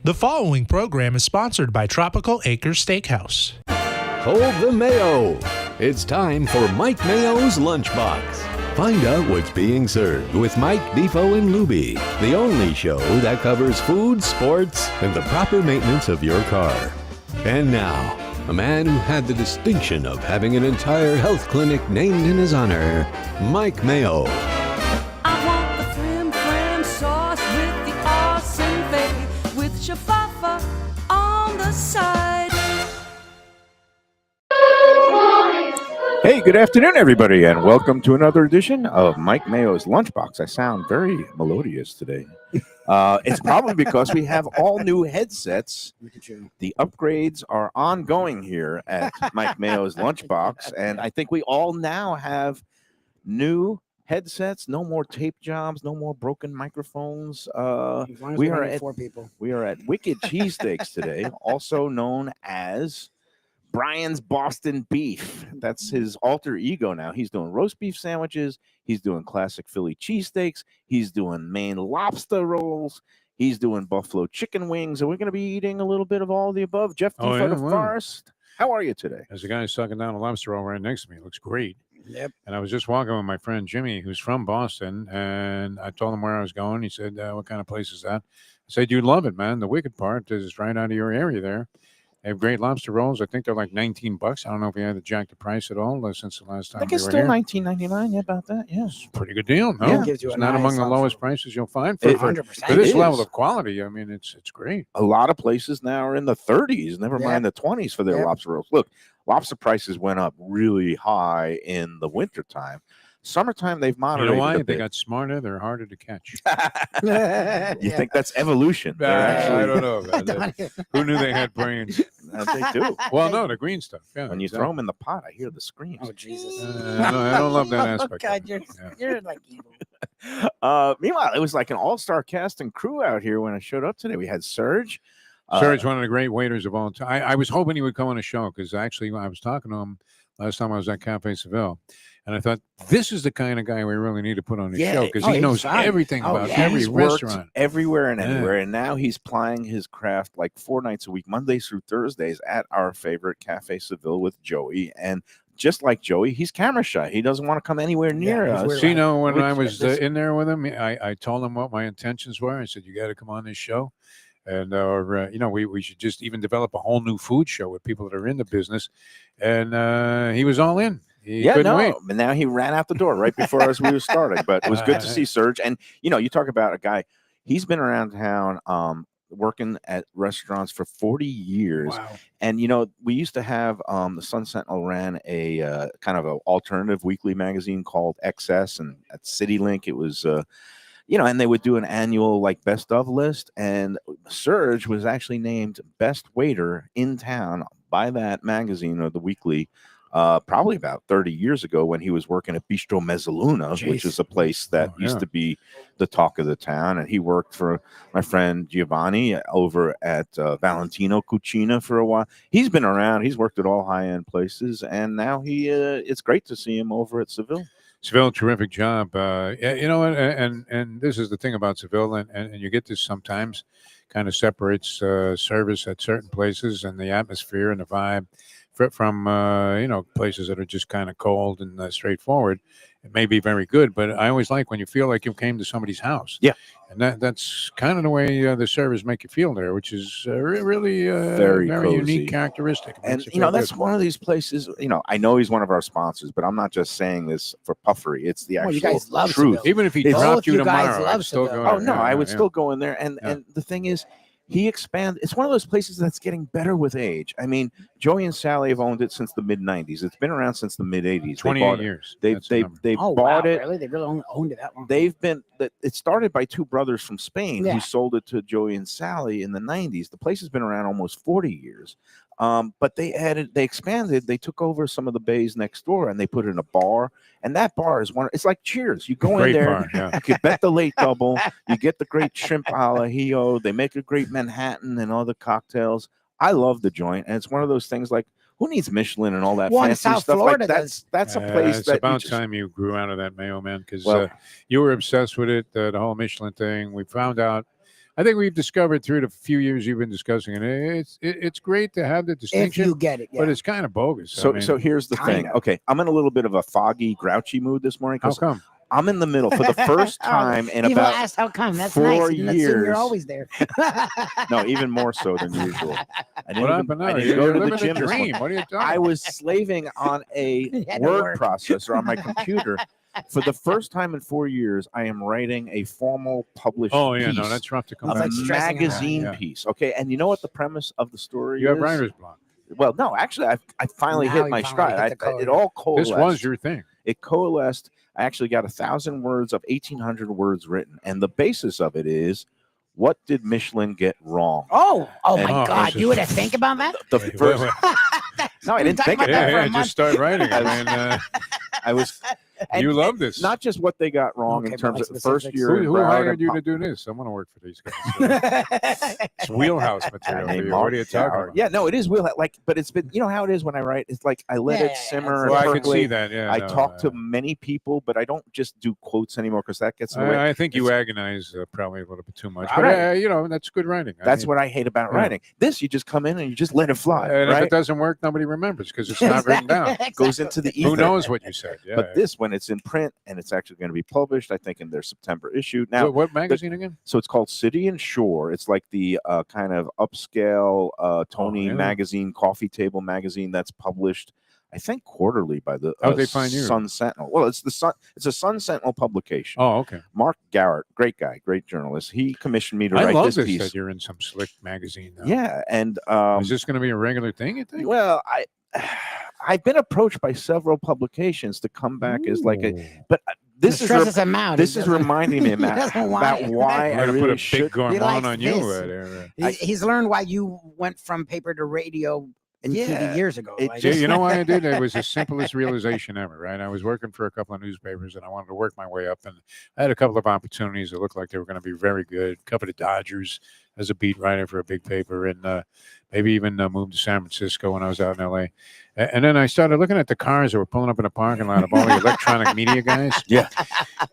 The following program is sponsored by Tropical Acres Steakhouse. Hold the Mayo. It's time for Mike Mayo's Lunchbox. Find out what's being served with Mike, Defo and Lubie, the only show that covers food, sports, and the proper maintenance of your car. And now, a man who had the distinction of having an entire health clinic named in his honor, Mike Mayo. I want the frim sauce with the awesome bay, with shafafa on the side. Hey, good afternoon, everybody, and welcome to another edition of Mike Mayo's Lunchbox. I sound very melodious today. It's probably because we have all new headsets. The upgrades are ongoing here at Mike Mayo's Lunchbox, and I think we all now have new headsets. No more tape jobs, no more broken microphones. We are at 4 people. We are at Wicked Cheesesteaks today, also known as Brian's Boston Beef. That's his alter ego now. He's doing roast beef sandwiches. He's doing classic Philly cheesesteaks. He's doing Maine lobster rolls. He's doing buffalo chicken wings. And we're going to be eating a little bit of all the above. Jeff D. for the Forest. How are you today? There's a guy sucking down a lobster roll right next to me. It looks great. Yep. And I was just walking with my friend Jimmy, who's from Boston, and I told him where I was going. He said, what kind of place is that? I said, you'd love it, man. The wicked part is right out of your area there. They have great lobster rolls. I think they're like $19. I don't know if you had to jack the price at all since the last time I think we it's were still here. $19.99. Yeah, about that. Yeah. It's a pretty good deal, no? Yeah. Gives you It's a not nice among the lobster lowest roll. prices you'll find It- for 100%. this It level is. of quality. I mean, it's great. A lot of places now are in the 30s, never Yeah. mind the 20s for their Yep. lobster rolls. Look, lobster prices went up really high in the wintertime. Summertime, they've You moderated know why? a They bit. got smarter. They're harder to catch. You think that's evolution? They're I actually, don't know about that. Who knew they had brains? they do. Well, no, the green stuff. Yeah, When you throw them in the pot, I hear the screams. Oh, Jesus. I don't love that Oh, aspect. God, of you're, it. Yeah. you're like evil. Meanwhile, it was like an all-star cast and crew out here when I showed up today. We had Serge. Serge, one of the great waiters of all time. I was hoping he would come on the show because actually I was talking to him last time I was at Cafe Seville. And I thought, this is the kind of guy we really need to put on the Yeah. show because Oh, he he's knows fine. everything Oh, about yeah. every He's worked restaurant. everywhere and Yeah. anywhere, and now he's plying his craft like 4 nights a week, Mondays through Thursdays, at our favorite Cafe Seville with Joey. And just like Joey, he's camera shy. He doesn't want to come anywhere near he's us. weird. So, you know, when Which- I was this- in there with him, I told him what my intentions were. I said, you got to come on this show. And, you know, we should just even develop a whole new food show with people that are in the business. And he was all in. He Yeah, couldn't no, wait. but now he ran out the door right before us we were starting. But it was good to see Serge. And you know, you talk about a guy. He's been around town, working at restaurants for 40 years. Wow. And you know, we used to have the Sun Sentinel ran a kind of an alternative weekly magazine called XS, and at CityLink it was. You know, and they would do an annual like best of list, and Serge was actually named best waiter in town by that magazine or the weekly. Probably about 30 years ago when he was working at Bistro Mezzaluna, which Jeez. is a place that Oh, used yeah. to be the talk of the town. And he worked for my friend Giovanni over at Valentino Cucina for a while. He's been around. He's worked at all high-end places. And now it's great to see him over at Seville. Seville, terrific job. Yeah, you know, and this is the thing about Seville, and you get this sometimes, kind of separates service at certain places and the atmosphere and the vibe from you know, places that are just kind of cold and straightforward. It may be very good, but I always like when you feel like you came to somebody's house. Yeah. And that's kind of the way the servers make you feel there, which is really Very cozy. unique characteristic. It And makes you know, feel that's good. one of these places. You know, I know he's one of our sponsors, but I'm not just saying this for puffery. It's the Well, actual you guys love truth. Seville. Even if he It's- dropped Both you you guys tomorrow, love I'd still Seville. go Oh there. no, Yeah, I would yeah. still go in there. And Yeah. and the thing is, he expanded. It's one of those places that's getting better with age. I mean, Joey and Sally have owned it since the mid '90s. It's been around since the mid '80s. 28 years. They That's the they number. they Oh, bought wow, it. Really? They really owned it that long? They've been. It started by two brothers from Spain Yeah. who sold it to Joey and Sally in the '90s. The place has been around almost 40 years. But they expanded. They took over some of the bays next door, and they put in a bar. And that bar is one. It's like Cheers. You go Great in there. bar, yeah. You could bet the late double. You get the great shrimp alajillo. They make a great Manhattan and other cocktails. I love the joint, and it's one of those things like who needs Michelin and all that Well, in fancy South stuff? Florida Like that's a place it's that you about just- time you grew out of that Mayo, man, because Well- you were obsessed with it, the whole Michelin thing. We found out I think we've discovered through the few years you've been discussing it. It's great to have the If distinction, you get it, yeah. but it's kind of bogus. So I mean, so here's the thing. kinda. Okay, I'm in a little bit of a foggy, grouchy mood this morning how because come? I'm in the middle for the first time in People about asked how come. That's 4 nice. And assume years. you're always there. no, even more so than usual. I didn't What even- happened now? I didn't You're go to the living gym a this dream. morning. What are you talking I about? was slaving on a had to word work. processor on my computer. For the first time in 4 years, I am writing a formal published Oh yeah, piece, no, that's rough to come a It's back. like stressing them out, magazine yeah. piece. Okay, and you know what the premise of the story You have is? writer's block. Well, no, actually, I finally Now hit you my finally stride. hit the It code. all coalesced. This was your thing. It coalesced. I actually got 1,000 words of 1,800 words written, and the basis of it is, what did Michelin get wrong? Oh my And- God. this You is- would have think about that? The Wait, first, wait. no, I We've didn't been think talking of about that. for a Yeah, month. just start writing. I I was- mean, I was. And you love this. Not just what they got wrong Okay, in but terms like of the first specifics. year. in who Broward hired and you Pop- to do this? I want to work for these guys. It's wheelhouse material. Hey, for you. Mark What are you talking Gower. about? Yeah, no, it is real. Like, but it's been, you know how it is when I write. It's like I let Yeah, it yeah, simmer Well, and I can see percolate. that. Yeah, I no, talk to many people, but I don't just do quotes anymore because that gets in the way. I think you It's- agonize probably a little bit too much, All but right. you know that's good writing. I That's mean, what I hate about yeah. writing. This, you just come in and you just let it fly, And if right? it doesn't work, nobody remembers because it's not written down. Goes into the ether. Who knows what you said? Yeah. But this, when it's in print and it's actually going to be published, I think in their September issue. Now, what magazine again? so it's called City and Shore. It's like the kind of upscale Tony really? magazine, coffee table magazine that's published, I think, quarterly by the How'd they find you? Sun Sentinel. Well, it's the Sun. It's a Sun Sentinel publication. Oh, okay. Mark Garrett, great guy, great journalist. He commissioned me to I write love this this piece. that you're in some slick magazine now. Yeah, and Is this going to be a regular thing? You think? well, I've been approached by several publications to come back as like a, Ooh. but this is stresses him out. this He is doesn't- reminding me he about doesn't want about it. why I'm I going to really put a big should. gourmand likes on you. this. There. He's learned why you went from paper to radio and Yeah, TV years ago. it Like, just- You know why I did? It was the simplest realization ever, right? I was working for a couple of newspapers and I wanted to work my way up. And I had a couple of opportunities that looked like they were going to be very good. Covered the Dodgers as a beat writer for a big paper and maybe even moved to San Francisco when I was out in LA. And then I started looking at the cars that were pulling up in the parking lot of all the electronic media guys. Yeah.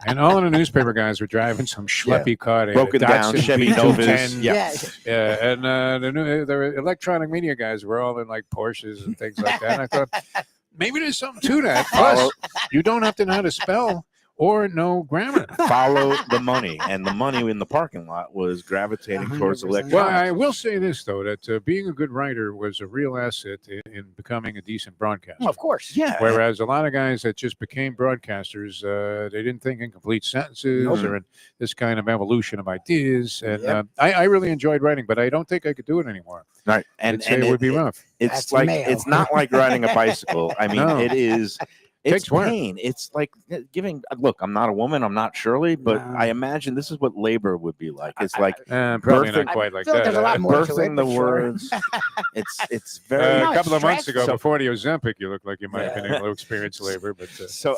And all of the newspaper guys were driving some schleppy car. They had a Broken down Datsun Chevy B210. Novas. Yeah. yeah. Yeah, and the electronic media guys were all in like Porsches and things like that. And I thought maybe there's something to that. Plus, you don't have to know how to spell or know grammar. Follow the money, and the money in the parking lot was gravitating towards 100%. electronics. Well, I will say this though, that being a good writer was a real asset in becoming a decent broadcaster. Well, of course. yeah, Whereas a lot of guys that just became broadcasters, they didn't think in complete sentences Nope. or in this kind of evolution of ideas. And Yep. I really enjoyed writing, but I don't think I could do it anymore. right, I'd say it would be rough. It's That's like Mayo. it's not like riding a bicycle. I mean, No. it is. It's Takes work. pain. It's like giving. Look, I'm not a woman. I'm not Shirley, but No. I imagine this is what labor would be like. It's like Probably Birthing- not quite like feel like that. there's a lot more to birthing it, the for sure. words. It's very. No, A couple of months stress. ago, So- before the Ozempic, you looked like you might have been Yeah. able to experience labor. But So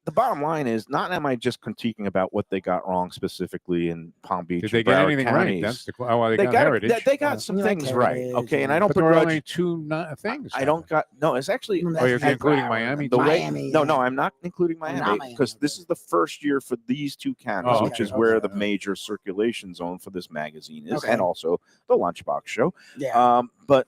the bottom line is, not am I just critiquing about what they got wrong specifically in Palm Beach. did they and get Broward anything right? counties. That's the oh, well, they, They got, got heritage. they got some You like things right. heritage Okay, and I don't but there were begrudge. only two things. I don't got no. It's actually Mm, Oh, you're that's including Broward. Miami the too? way. Miami, No, yeah. no, I'm not including Not Miami Miami, because this okay. is the first year for these two counties, Oh, which okay, is where okay. the major circulation zone for this magazine is, Okay. and also the Lunchbox show. Yeah. But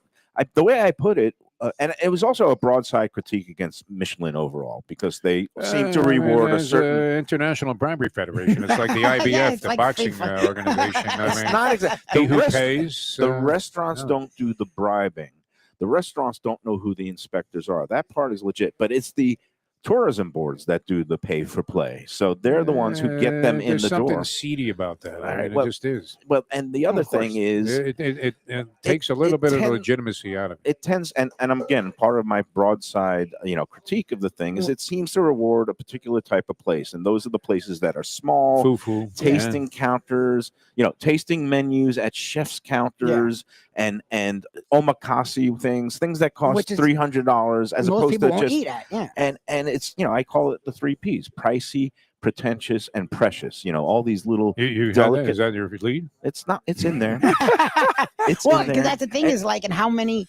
the way I put it, and it was also a broadside critique against Michelin overall because they seem to reward a there's certain. International Bribery Federation. It's like the IBF, Yeah, it's the like boxing FIFA. organization. I It's mean, not exactly he who pays. The restaurants no. don't do the bribing. The restaurants don't know who the inspectors are. That part is legit, but it's the tourism boards that do the pay for play. So they're the ones who get them in There's the something door. seedy about that. All I right, mean, well, it just is. Well, and the other of course. thing is, It takes a little bit of the tends- legitimacy out of it. it tends, and I'm again part of my broadside, critique of the thing is it seems to reward a particular type of place, and those are the places that are small, Foo-foo. tasting counters, tasting menus at chefs' counters, and omakase things that cost Which is- $300 as Most opposed people to won't just eat at. Yeah. and it's I call it the 3 P's: pricey, pretentious, and precious. All these little. You had that? delicate- Is that your lead? It's not. It's in there. It's Well, in because there. that's the thing is like, and how many.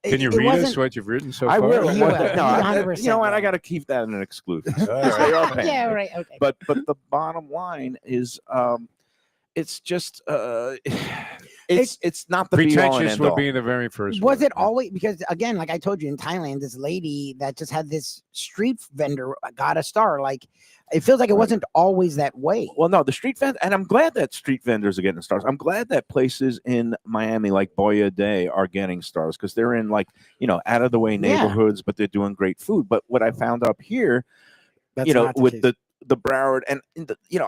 Can you it read wasn't- us what you've written so I far? will. You will. No, I- 100% you know what? I will. got to keep that in an exclusive. All right. They are paying Yeah. me. Right. Okay. But the bottom line is, it's just it's not the be all and Pretentious end would all. be the very first. Was word. it always because again, like I told you in Thailand, this lady that just had this street vendor got a star. Like it feels like it Right. wasn't always that way. Well, no, the street vendor, and I'm glad that street vendors are getting stars. I'm glad that places in Miami like Boya Day are getting stars because they're in like, out of the way neighborhoods, but they're doing great food. But what I found up here, That's not the with case. the Broward and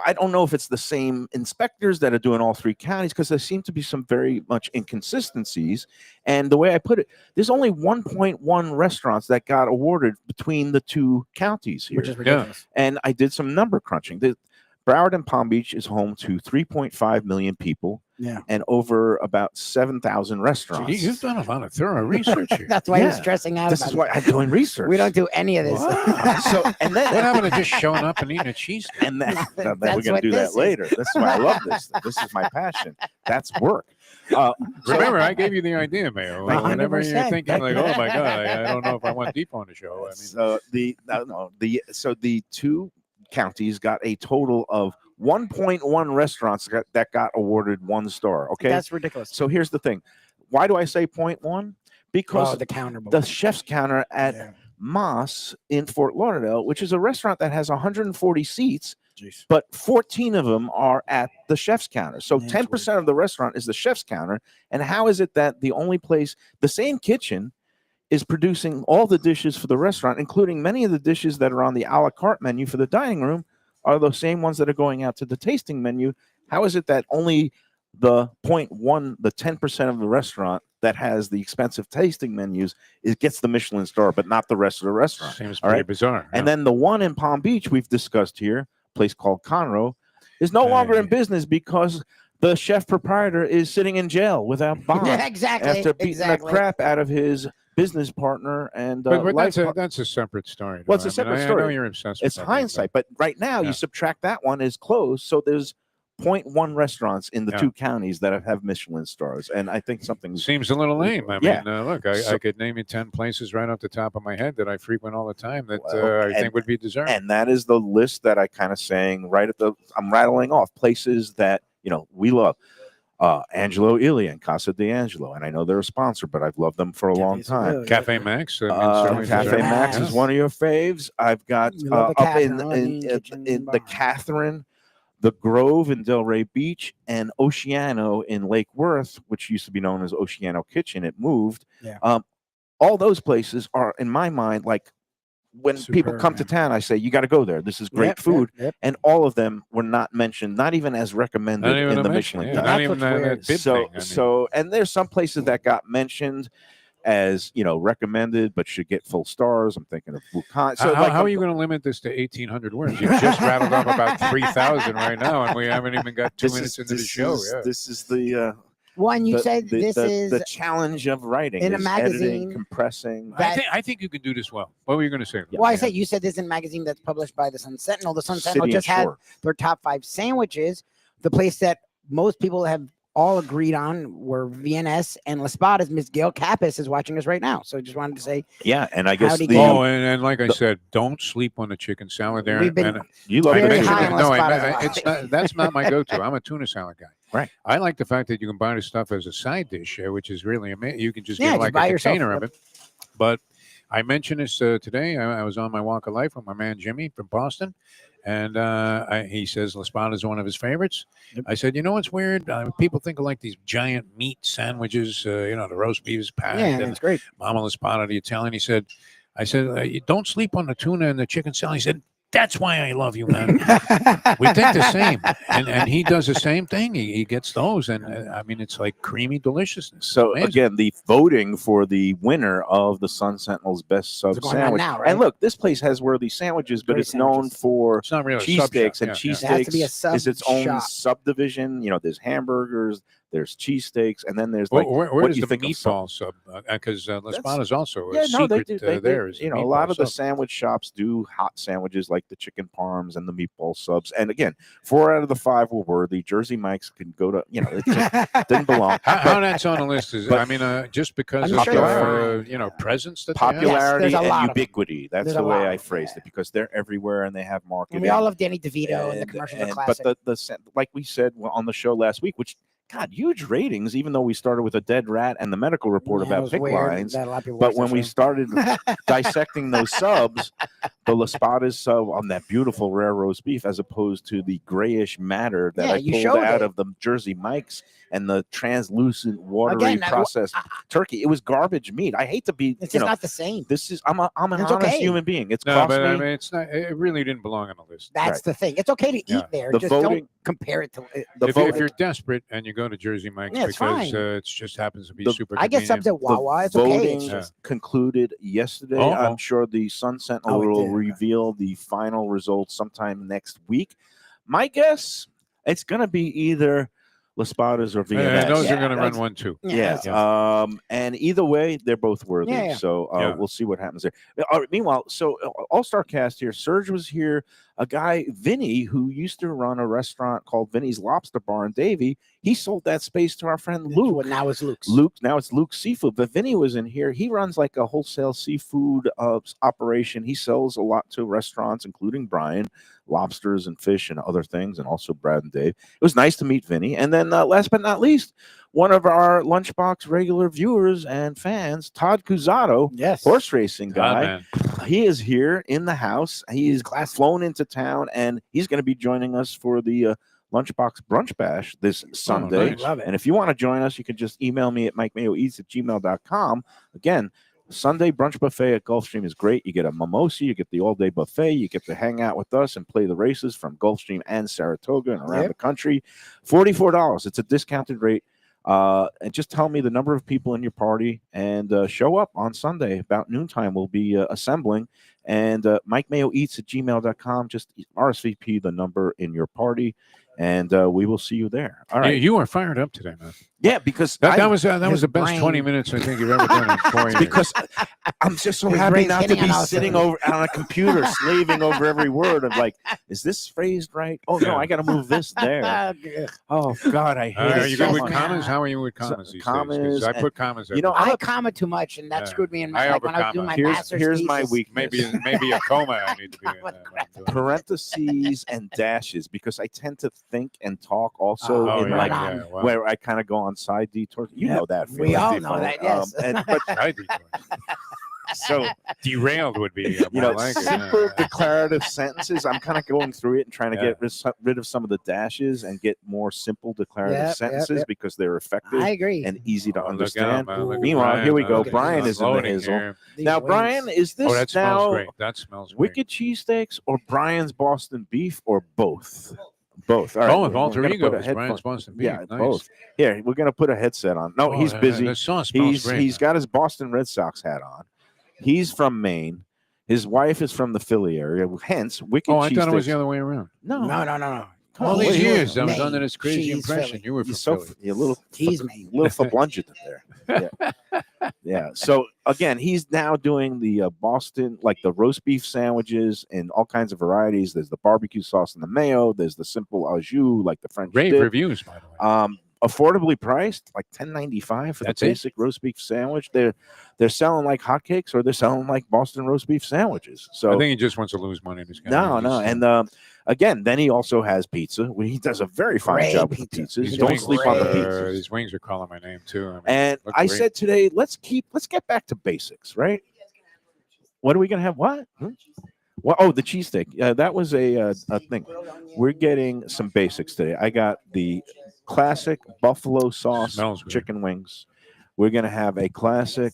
I don't know if it's the same inspectors that are doing all three counties because there seem to be some very much inconsistencies. And the way I put it, there's only 1.1 restaurants that got awarded between the two counties here. which is ridiculous. And I did some number crunching. The Broward and Palm Beach is home to 3.5 million people Yeah. and over about 7,000 So restaurants. you've done a lot of thorough research here. That's why he's Yeah. stressing out. This about is it. why I'm doing research. We don't do any of this. So and then What happened to just showing up and eating a cheese? and then we're That's going to what do this that is. later. This is why I love this. This is my passion. That's work. Remember, I gave you the idea, Mayo. Whenever you're 100%. thinking like, "Oh my God, I don't know if I want Defo on the show." I mean, So the two counties got a total of 1.1 restaurants that got awarded 1 star. Okay, That's ridiculous. so here's the thing. Why do I say 0.1? Because The counter. the chef's counter at Yeah. Moss in Fort Lauderdale, which is a restaurant that has 140 seats, Jeez. but 14 of them are at the chef's counter. So Yeah, it's 10% of the restaurant is the chef's counter. And how is it that the only place, the same kitchen, is producing all the dishes for the restaurant, including many of the dishes that are on the a la carte menu for the dining room, are the same ones that are going out to the tasting menu? How is it that only the 0.1, the 10% of the restaurant that has the expensive tasting menus, gets the Michelin star, but not the rest of the restaurant? seems All pretty right. bizarre. And then the one in Palm Beach we've discussed here, a place called Conroe, is no longer in business because the chef proprietor is sitting in jail without bond Yeah, exactly. after beating exactly. the crap out of his business partner and but life that's a separate story. Well, it's though. a separate I story. know you're obsessed with It's that, hindsight, but right now Yeah. you subtract that one is closed, so there's 0.1 restaurants in the Yeah. two counties that have Michelin stars, and I think something's Seems a little lame. I Yeah. mean, look, I So- could name you 10 places right off the top of my head that I frequent all the time that Well, I and- think would be deserving. and that is the list that I kind of saying right at the I'm rattling off places that we love. Angelo Ili and Casa d'Angelo, and I know they're a sponsor, but I've loved them for a long time. Cafe Max. I mean, certainly Cafe deserving. Max Yeah. is one of your faves. I've got We love the up in Catherine Kitchen the Bar. Catherine, the Grove in Delray Beach, and Oceano in Lake Worth, which used to be known as Oceano Kitchen. It moved. Yeah. All those places are, in my mind, like when people Superb, come to town, I say you got to go there. This is great Yep, food, yep. and all of them were not mentioned, not even as recommended Not even in a the mention, Michelin. yeah, Guide. not That's even what's that weird. bib So, thing. I mean, so, and there's some places that got mentioned as recommended, but should get full stars. I'm thinking of Wuhan. So, how are you going to limit this to 1,800 words? You've just rattled off about 3,000 right now, and we haven't even got 2 minutes into the show. This is the One, you the- said the, this the, is the challenge of writing in a is editing, magazine compressing. I think you can do this well. What were you going to say? well, I said you said this in a magazine that's published by the Sun Sentinel. The Sun Sentinel City just and had Shore. their top 5 sandwiches. The place that most people have all agreed on were VNS and Las Espadas. Miss Gail Kappas is watching us right now. So I just wanted to say Yeah, and I guess Howdy, the Gail. Oh, and like I said, don't sleep on the chicken salad there. We've been And you love I it. very too. high mentioned on it. No, Las I, Espadas. it's not, that's not my go-to. I'm a tuna salad guy. Right. I like the fact that you can buy the stuff as a side dish, which is really amazing. You can just Yeah, get just like buy a yourself, container yep. of it. But I mentioned this today. I was on my walk of life with my man Jimmy from Boston, and he says La Spada is one of his favorites. Yep. I said, you know what's weird? People think of like these giant meat sandwiches. The roast beef is packed, yeah, and that's great. Mama La Spada, the Italian. He said, I said, you don't sleep on the tuna and the chicken salad. He said, that's why I love you, man. We think the same, and he does the same thing. He gets those, and I mean, it's like creamy deliciousness. So Amazing. again, the voting for the winner of the Sun Sentinel's best sub It's going on sandwich. now, right? And look, this place has worthy sandwiches, but Great it's known sandwiches. for It's not really a sub cheesesteaks, shop. and Yeah, It has to be a cheesesteaks is its sub own shop. subdivision. There's hamburgers, there's cheesesteaks, and then there's Where, like where what does you the think of some- meatball sub? Because Laspada is also a yeah, no, they secret do. They, there. Is the a lot meatball of the sub. sandwich shops do hot sandwiches like the chicken parms and the meatball subs. And again, 4 out of the 5 were worthy. Jersey Mike's can go to, it just didn't belong. How that's on the list is, but- I mean, just because I'm of sure they're fine. presence that they have? Popularity Yes, there's a lot and of them. ubiquity. That's There's the a way lot I of them, phrased it, because they're everywhere and they have marketing. And we all love Danny DeVito, and the commercials are classic. But like we said on the show last week, which, God, huge ratings, even though we started with a dead rat and the medical report Yeah, it about was pick weird lines. that a lot of people But watch when that we show. started dissecting those subs, the Laspadas sub on that beautiful rare roast beef, as opposed to the grayish matter that Yeah, I you pulled showed out it. of the Jersey Mike's and the translucent, watery, Again, processed turkey. It was garbage meat. I hate to be, It's just not the same. this is I'm an It's honest okay. human being. It's No, cost but me. I mean, it's not. It really didn't belong on the list. That's Right. the thing. It's okay to eat Yeah. there. The Just voting- don't compare it to the If, voting- if you're desperate and you go to Jersey Mike's Yeah, it's because fine. it just happens to be The- super I get convenient. subs at Wawa. It's okay. voting It's just concluded yesterday. Oh, I'm oh. sure the Sun Sentinel Oh, it will did, okay. reveal the final results sometime next week. My guess, it's going to be either Laspadas or VMS. And those are Yeah, going to run that's- 1-2. Yeah. And either way, they're both worthy. Yeah, yeah. So Yeah. we'll see what happens there. Meanwhile, All-Star cast here. Serge was here. A guy, Vinny, who used to run a restaurant called Vinny's Lobster Bar in Davie. He sold that space to our friend Luke. Well, now it's Luke's. Now it's Luke's Seafood. But Vinny was in here. He runs like a wholesale seafood operation. He sells a lot to restaurants, including Brian, lobsters and fish and other things, and also Brad and Dave. It was nice to meet Vinny. And then last but not least, one of our Lunchbox regular viewers and fans, Todd Cusato, Yes. horse racing God, guy. man. He is here in the house. He's flown into town, and he's going to be joining us for the Lunchbox Brunch Bash this Sunday. nice. Love it. And if you want to join us, you can just email me at mikemayoeats@gmail.com. Again, Sunday brunch buffet at Gulfstream is great. You get a mimosa, you get the all-day buffet, you get to hang out with us and play the races from Gulfstream and Saratoga and around the country. $44. It's a discounted rate. And just tell me the number of people in your party and show up on Sunday about noontime. We'll be assembling. And mikemayoeats@gmail.com. Just RSVP the number in your party, and we will see you there. All right. You are fired up today, man. Yeah, because That was his the best brain- 20 minutes I think you've ever done in 4 years. because I'm just so His happy brain's not to hitting be on all sitting cylinders. over on a computer slaving over every word of like, is this phrased right? Oh no, Yeah. I got to move this there. Oh God, I hate Are it you so good with much. commas? How are you with commas these commas days? 'Cause I and- put commas. You know, I comma too much, and that Yeah. screwed me in I my like when I was doing overcomma. my Here's master's my thesis. weakness. maybe a coma I need to be in. Parentheses and dashes, because I tend to think and talk also Oh, in yeah, like yeah, wow. where I kind of go on side detours. You Yep. know that. We feeling, all Defo. know that, yes. But I detour. so Derailed would be more like it. simple declarative sentences. I'm kind of going through it and trying to Yeah. get rid of some of the dashes and get more simple declarative sentences because they're effective I agree. and easy to Oh, look understand. out, man. Look at Meanwhile, Brian. here we go. Look at Brian him. is in the Loading hazel. here. These Now, wings. Brian, is this Oh, that smells now great. That smells great. Wicked Cheesesteaks or Brian's Boston Beef or both? Both. All right. Oh, with we're alter gonna put a egos, headphone- Brian's Boston Beef. Yeah, Nice. both. Here, we're gonna put a headset on. No, Oh, he's busy. The sauce smells great. He's got his Boston Red Sox hat on. He's from Maine. His wife is from the Philly area. Hence, Wicked Oh, I thought it was Cheesesteaks. the other way around. No, No. Come All on, these wait, years, I was Maine. under this crazy She's impression Philly. you were from You're so Philly. you're a little He's Maine. little fablungent there. Yeah. So again, he's now doing the Boston, like the roast beef sandwiches in all kinds of varieties. There's the barbecue sauce and the mayo. There's the simple au jus, like the French Rave dip. reviews, by the way. Affordably priced, like $10.95 for That's the it? basic roast beef sandwich. They're selling like hotcakes, or they're selling like Boston roast beef sandwiches. So I think he just wants to lose money. This guy. no, He just- and again, then he also has pizza. He does a very fine Great job with the pizza. pizzas. His Don't wings sleep on the great. pizzas. His wings are calling my name too. I mean, And look I great. said today, let's get back to basics, right? What are we gonna have? What? Well, oh, the cheesesteak. That was a thing. We're getting some basics today. I got the classic buffalo sauce Smells good. chicken wings. We're gonna have a classic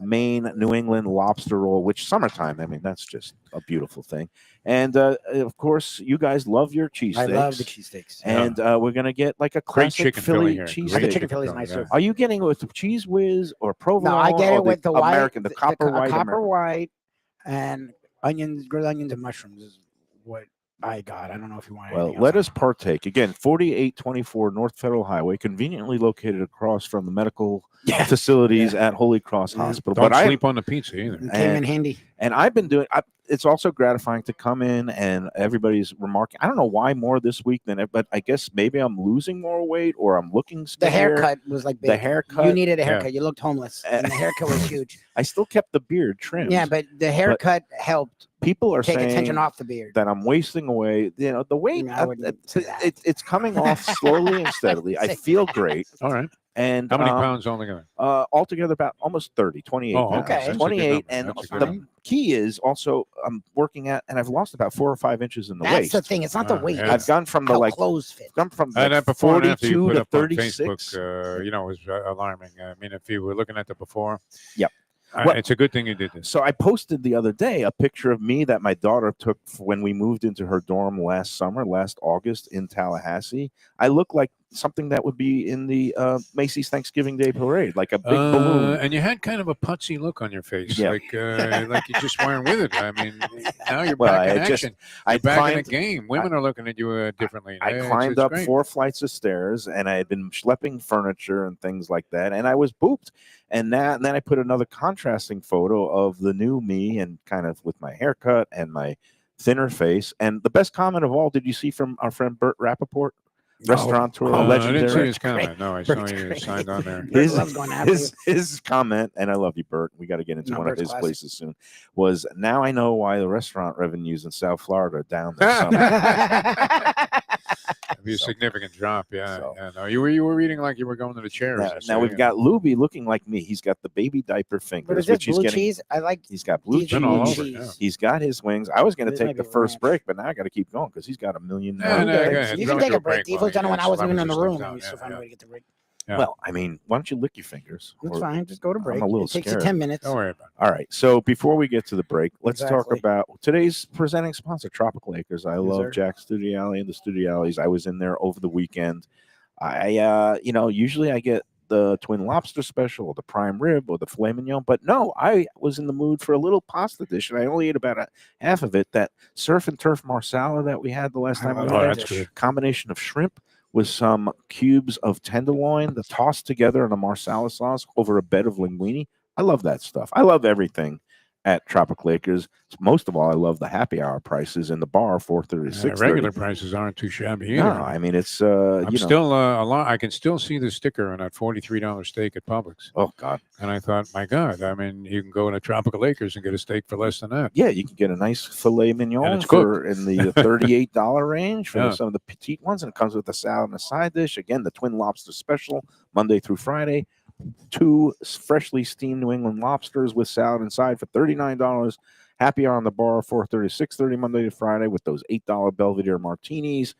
Maine New England lobster roll, which summertime. I mean, that's just a beautiful thing. And of course, you guys love your cheesesteaks. I love the cheesesteaks. And we're gonna get like a Great classic chicken Philly Philly here. The cheesesteak. Great chicken Philly's Philly, nicer. Are you getting it with the cheese whiz or provolone? No, I get or it with the white, American, the copper white, copper American? white, and onions, grilled onions, and mushrooms is what My God, I don't know if you want Well, anything let else. us partake. Again, 4824 North Federal Highway, conveniently located across from the medical facilities at Holy Cross Hospital. Don't But sleep on the pizza either. It came in handy. And I've been doing. It's also gratifying to come in and everybody's remarking. I don't know why more this week than it, but I guess maybe I'm losing more weight or I'm looking The skinnier. haircut was like big. The haircut. You needed a haircut. You looked homeless, and the haircut was huge. I still kept the beard trimmed. Yeah, but the haircut helped. People are Take saying attention off the beard. that I'm wasting away. You know, the weight. I wouldn't say that. It's coming off slowly and steadily. I Say feel great. All right. And How many pounds altogether? Altogether about almost 30, 28 Oh, pounds. okay. That's a good 28. And number. That's a good the number. key is also I'm working at, and I've lost about 4 or 5 inches in the That's waist. the thing. It's not the weight. yeah. I've gone from the How like clothes fit. gone from And like that before and after you 42 put to up on 36. Facebook, was alarming. I mean, if you were looking at the before, Yep. Well, it's a good thing you did this. So I posted the other day a picture of me that my daughter took when we moved into her dorm last August in Tallahassee. I look like something that would be in the Macy's Thanksgiving Day parade, like a big balloon. And you had kind of a putsy look on your face, Yeah. like you just weren't with it. I mean, now you're Well, back in I just- action. I You're back in climbed- the game. Women are looking at you differently. I It's- climbed it's up great. 4 flights of stairs, and I had been schlepping furniture and things like that, and I was booped. And then I put another contrasting photo of the new me, and kind of with my haircut and my thinner face. And the best comment of all, did you see from our friend Bert Rappaport, restaurateur, I legendary? didn't see his comment. No, I saw Bert's you great. signed on there. Bert loves going after His comment, and I love you, Bert. We got to get into No, one of Bert's his classic. places soon. Was now I know why the restaurant revenues in South Florida are down this summer. It'd be a significant drop. Yeah. So- Yeah. No, you were reading like you were going to the chairs. Now we've got Lubie looking like me. He's got the baby diaper But fingers, is this which he's blue getting. cheese? I like. He's got blue These cheese. Been all blue over, cheese. yeah. He's got his wings. I was going to This take might the be first ranch. break, but now I got to keep going because he's got a million. Yeah, no, more go things. ahead. You Don't can take do a break. while Defo's done it when you I wasn't even in the celebrity room. stuff I used to down. find a Yeah, way to get the break. yeah. Well, I mean, why don't you lick your fingers? That's Or- fine. Just go to break. a little It takes you scared. 10 minutes. Don't worry about it. All right. So before we get to the break, let's talk Exactly. about today's presenting sponsor, Tropical Acres. I love sir. Jack's Studio Alley and the Studio Alleys. I was in there over the weekend. I usually I get the twin lobster special or the prime rib or the filet mignon, but no, I was in the mood for a little pasta dish, and I only ate about half of it. That surf and turf marsala that we had the last time we love were Oh, there, that's good. combination of shrimp with some cubes of tenderloin, the tossed together in a marsala sauce over a bed of linguine. I love that stuff. I love everything at Tropical Acres. Most of all, I love the happy hour prices in the bar, 4:30 to 6:30. Regular prices aren't too shabby either. No, I mean it's I'm still a lot. I can still see the sticker on that $43 steak at Publix, oh god, and I thought, my God, I mean, you can go to Tropical Acres and get a steak for less than that. yeah, you can get a nice filet mignon it's for in the $38 range for Yeah. some of the petite ones, and it comes with a salad and a side dish. Again, the twin lobster special, Monday through Friday. 2 freshly steamed New England lobsters with salad and side for $39. Happy hour on the bar, 4:30 to 6:30 Monday to Friday with those $8 Belvedere martinis,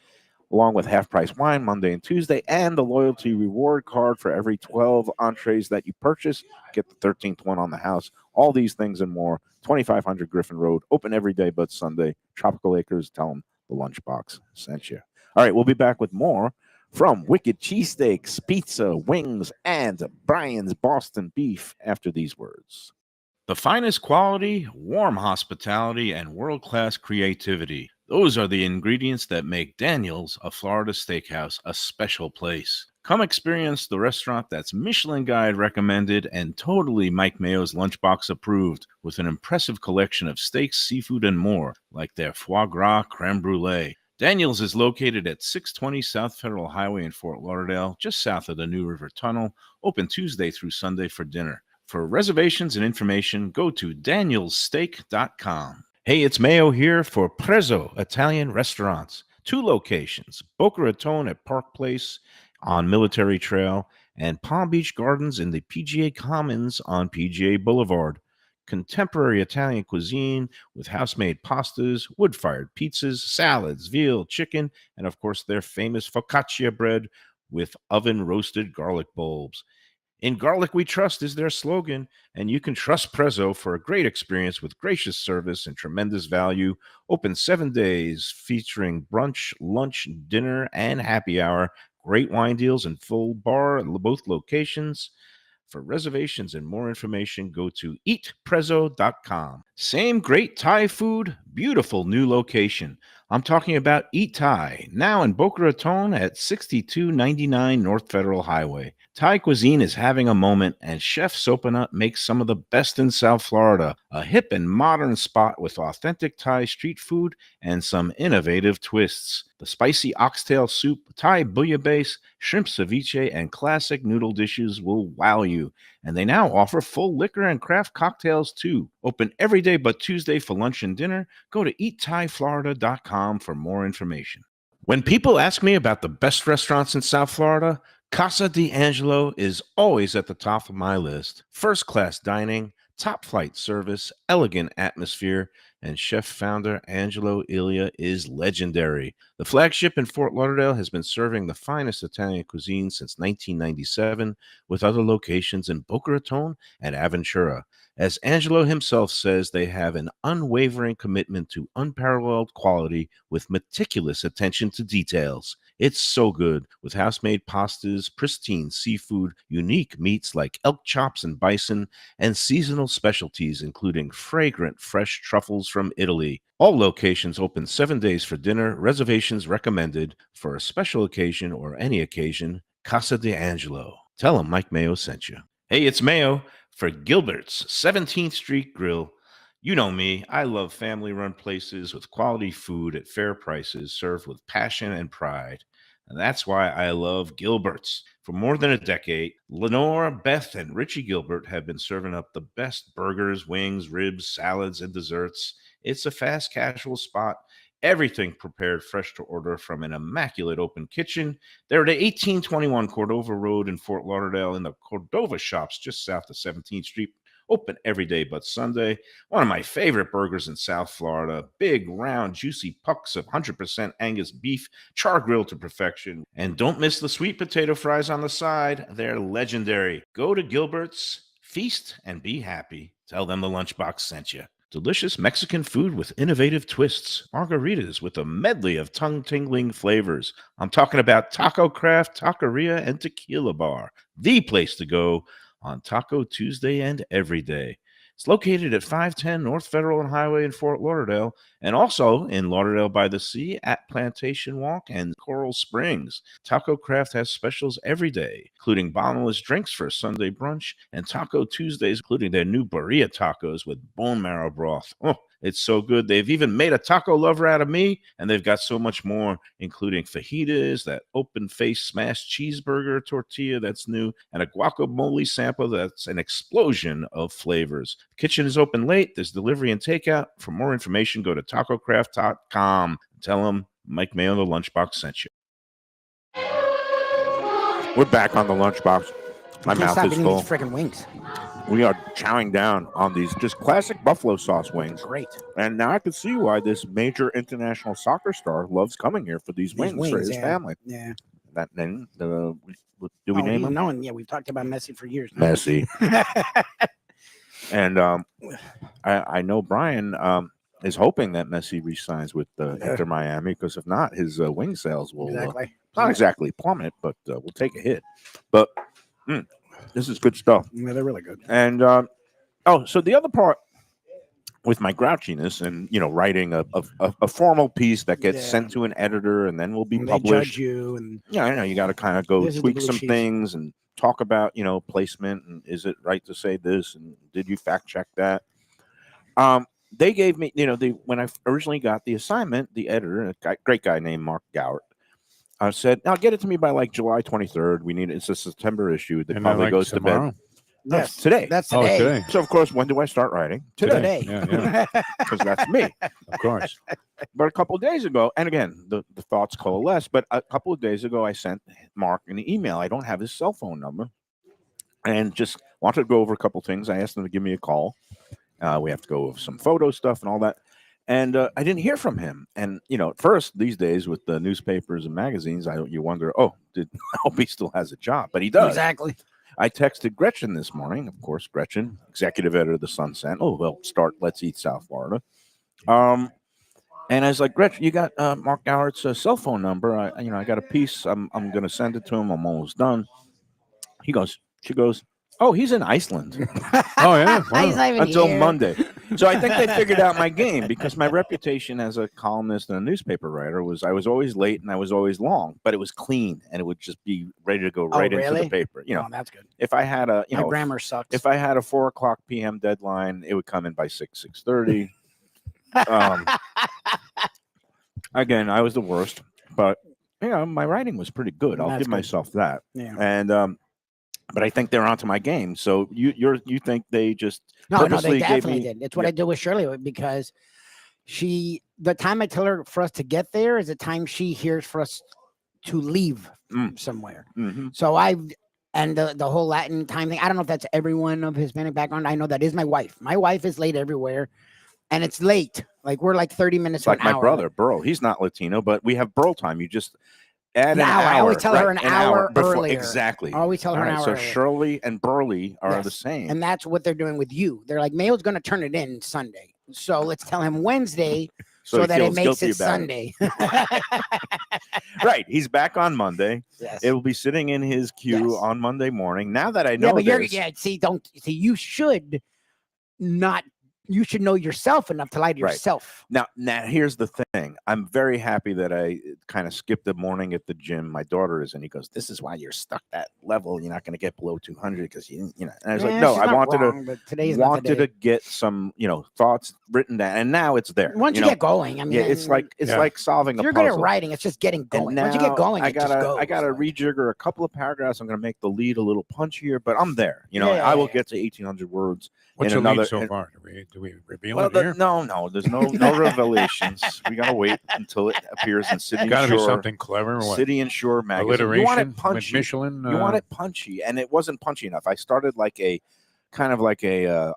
along with half price wine Monday and Tuesday, and the loyalty reward card for every 12 entrees that you purchase. Get the 13th one on the house. All these things and more. 2500 Griffin Road, open every day but Sunday. Tropical Acres, tell them the Lunchbox sent you. All right, we'll be back with more from Wicked Cheesesteaks, Pizza, Wings, and Brian's Boston Beef after these words. The finest quality, warm hospitality, and world-class creativity. Those are the ingredients that make Daniel's, a Florida steakhouse, a special place. Come experience the restaurant that's Michelin Guide recommended and totally Mike Mayo's Lunchbox approved, with an impressive collection of steaks, seafood, and more, like their foie gras creme brulee. Daniel's is located at 620 South Federal Highway in Fort Lauderdale, just south of the New River Tunnel, open Tuesday through Sunday for dinner. For reservations and information, go to danielssteak.com. Hey, it's Mayo here for Prezzo Italian Restaurants. 2 locations, Boca Raton at Park Place on Military Trail and Palm Beach Gardens in the PGA Commons on PGA Boulevard. Contemporary Italian cuisine with house-made pastas, wood-fired pizzas, salads, veal, chicken, and of course their famous focaccia bread with oven-roasted garlic bulbs. In Garlic We Trust is their slogan, and you can trust Prezzo for a great experience with gracious service and tremendous value. Open 7 days, featuring brunch, lunch, dinner, and happy hour. Great wine deals and full bar at both locations. For reservations and more information, go to eatprezzo.com. Same great Thai food, beautiful new location. I'm talking about Eat Thai, now in Boca Raton at 6299 North Federal Highway. Thai cuisine is having a moment, and Chef Sopanut makes some of the best in South Florida. A hip and modern spot with authentic Thai street food and some innovative twists. The spicy oxtail soup, Thai bouillabaisse, shrimp ceviche, and classic noodle dishes will wow you. And they now offer full liquor and craft cocktails too. Open every day but Tuesday for lunch and dinner. Go to eatthaiflorida.com for more information. When people ask me about the best restaurants in South Florida, Casa D'Angelo is always at the top of my list. First class dining, top flight service, elegant atmosphere, and chef founder Angelo Ilia is legendary. The flagship in Fort Lauderdale has been serving the finest Italian cuisine since 1997, with other locations in Boca Raton and Aventura. As Angelo himself says, they have an unwavering commitment to unparalleled quality with meticulous attention to details. It's so good, with house-made pastas, pristine seafood, unique meats like elk chops and bison, and seasonal specialties including fragrant fresh truffles from Italy. All locations open 7 days for dinner. Reservations recommended. For a special occasion or any occasion, Casa D'Angelo. Tell them Mike Mayo sent you. Hey, it's Mayo for Gilbert's 17th Street Grill. You know me, I love family-run places with quality food at fair prices served with passion and pride. And that's why I love Gilbert's. For more than a decade, Lenore, Beth, and Richie Gilbert have been serving up the best burgers, wings, ribs, salads, and desserts. It's a fast casual spot. Everything prepared fresh to order from an immaculate open kitchen. They're at 1821 Cordova Road in Fort Lauderdale in the Cordova Shops just south of 17th Street. Open every day but Sunday. One of my favorite burgers in South Florida. Big, round, juicy pucks of 100% Angus beef, char grilled to perfection. And don't miss the sweet potato fries on the side. They're legendary. Go to Gilbert's, feast, and be happy. Tell them the Lunchbox sent you. Delicious Mexican food with innovative twists. Margaritas with a medley of tongue-tingling flavors. I'm talking about Taco Craft, Taqueria, and Tequila Bar. The place to go on Taco Tuesday and every day. It's located at 510 North Federal and Highway in Fort Lauderdale, and also in Lauderdale by the Sea at Plantation Walk and Coral Springs. Taco Craft has specials every day, including bottomless drinks for a Sunday brunch, and Taco Tuesdays, including their new birria tacos with bone marrow broth. Oh, it's so good. They've even made a taco lover out of me, and they've got so much more, including fajitas, that open-face smashed cheeseburger tortilla that's new, and a guacamole sample that's an explosion of flavors. The kitchen is open late. There's delivery and takeout. For more information, go to tacocraft.com. Tell them Mike Mayo, the Lunchbox, sent you. We're back on the Lunchbox. My mouth is full. These freaking wings. We are chowing down on these just classic buffalo sauce wings. Great. And now I can see why this major international soccer star loves coming here for these wings for his family. Yeah. That then do we name him? No, yeah, we've talked about Messi for years. Messi. And I know Brian is hoping that Messi re-signs with Inter Miami, because if not, his wing sales will not exactly plummet, but we'll take a hit. But this is good stuff. Yeah, they're really good. And so the other part with my grouchiness and writing a formal piece that gets sent to an editor and then will be published. They judge you, and I know you got to kind of go tweak some things and talk about placement, and is it right to say this, and did you fact check that? They gave me when I originally got the assignment, the editor, a great guy named Mark Gowert, said, "Now get it to me by like July 23rd. We need it's a September issue that probably goes tomorrow? to bed." Yes, today. That's today. Today. So of course, when do I start writing? Today. Yeah. Because that's me. Of course. But a couple of days ago, and again, the thoughts coalesce, but a couple of days ago, I sent Mark an email. I don't have his cell phone number, and just wanted to go over a couple of things. I asked him to give me a call. We have to go over some photo stuff and all that. And I didn't hear from him. And, at first, these days with the newspapers and magazines, you wonder, I hope he still has a job. But he does. Exactly. I texted Gretchen this morning. Of course, Gretchen, executive editor of the Sun Sentinel. Oh, well, start Let's Eat South Florida. And I was like, Gretchen, you got Mark Gowert's cell phone number. I got a piece. I'm going to send it to him. I'm almost done. She goes, Oh, he's in Iceland Oh yeah, He's wow. not even until here. Monday. So I think they figured out my game because my reputation as a columnist and a newspaper writer was I was always late and I was always long, but it was clean and it would just be ready to go Oh, right into really? the paper. You know, Oh, that's good. if I had a My grammar sucks. if I had a 4:00 p.m. deadline, it would come in by 6:30. Again, I was the worst, but my writing was pretty good. I'll That's give good. myself that. Yeah. And but I think they're onto my game. So you think they just No, purposely they gave definitely me- did. It's what Yeah. I did with Shirley because the time I tell her for us to get there is the time she hears for us to leave somewhere. Mhm. So and the whole Latin time thing, I don't know if that's everyone of Hispanic background. I know that is my wife. My wife is late everywhere and it's late. Like we're like 30 minutes It's to like an my hour. brother Burl. He's not Latino, but we have Burl time. You just add An an hour. hour. I always tell her right, an hour before. earlier. Exactly. I always tell her All an right, hour so earlier. Shirley and Burley are the Yes. same. And that's what they're doing with you. They're like, Mayo's going to turn it in Sunday. So let's tell him Wednesday so he that it feels makes guilty it about Sunday. Right. He's back on Monday. Yes. It will be sitting in his queue Yes. on Monday morning. Now that I know Yeah, but this, you should know yourself enough to lie to Right. yourself. Now, here's the thing. I'm very happy that I kind of skipped the morning at the gym. My daughter is, and he goes, "This is why you're stuck that level. You're not going to get below 200 because you know." And I was like, "No, I wanted to get some, thoughts written down, and now it's there. Once you get going, I mean, yeah, it's like solving if a you're puzzle. good at writing, it's just getting And going. Once you get now going, I it just gotta goes. rejigger a couple of paragraphs. I'm gonna make the lead a little punchier, but I'm there. Yeah, I will yeah. get to 1,800 words. What's in your lead another- so in- far? Do we reveal Well, it here? no, there's no revelations. We gotta wait until it appears in City Got to and be Shore. something clever or what? City and Shore magazine. Alliteration You want it with punchy. Michelin. You want it punchy, and it wasn't punchy enough. I started like a kind of like a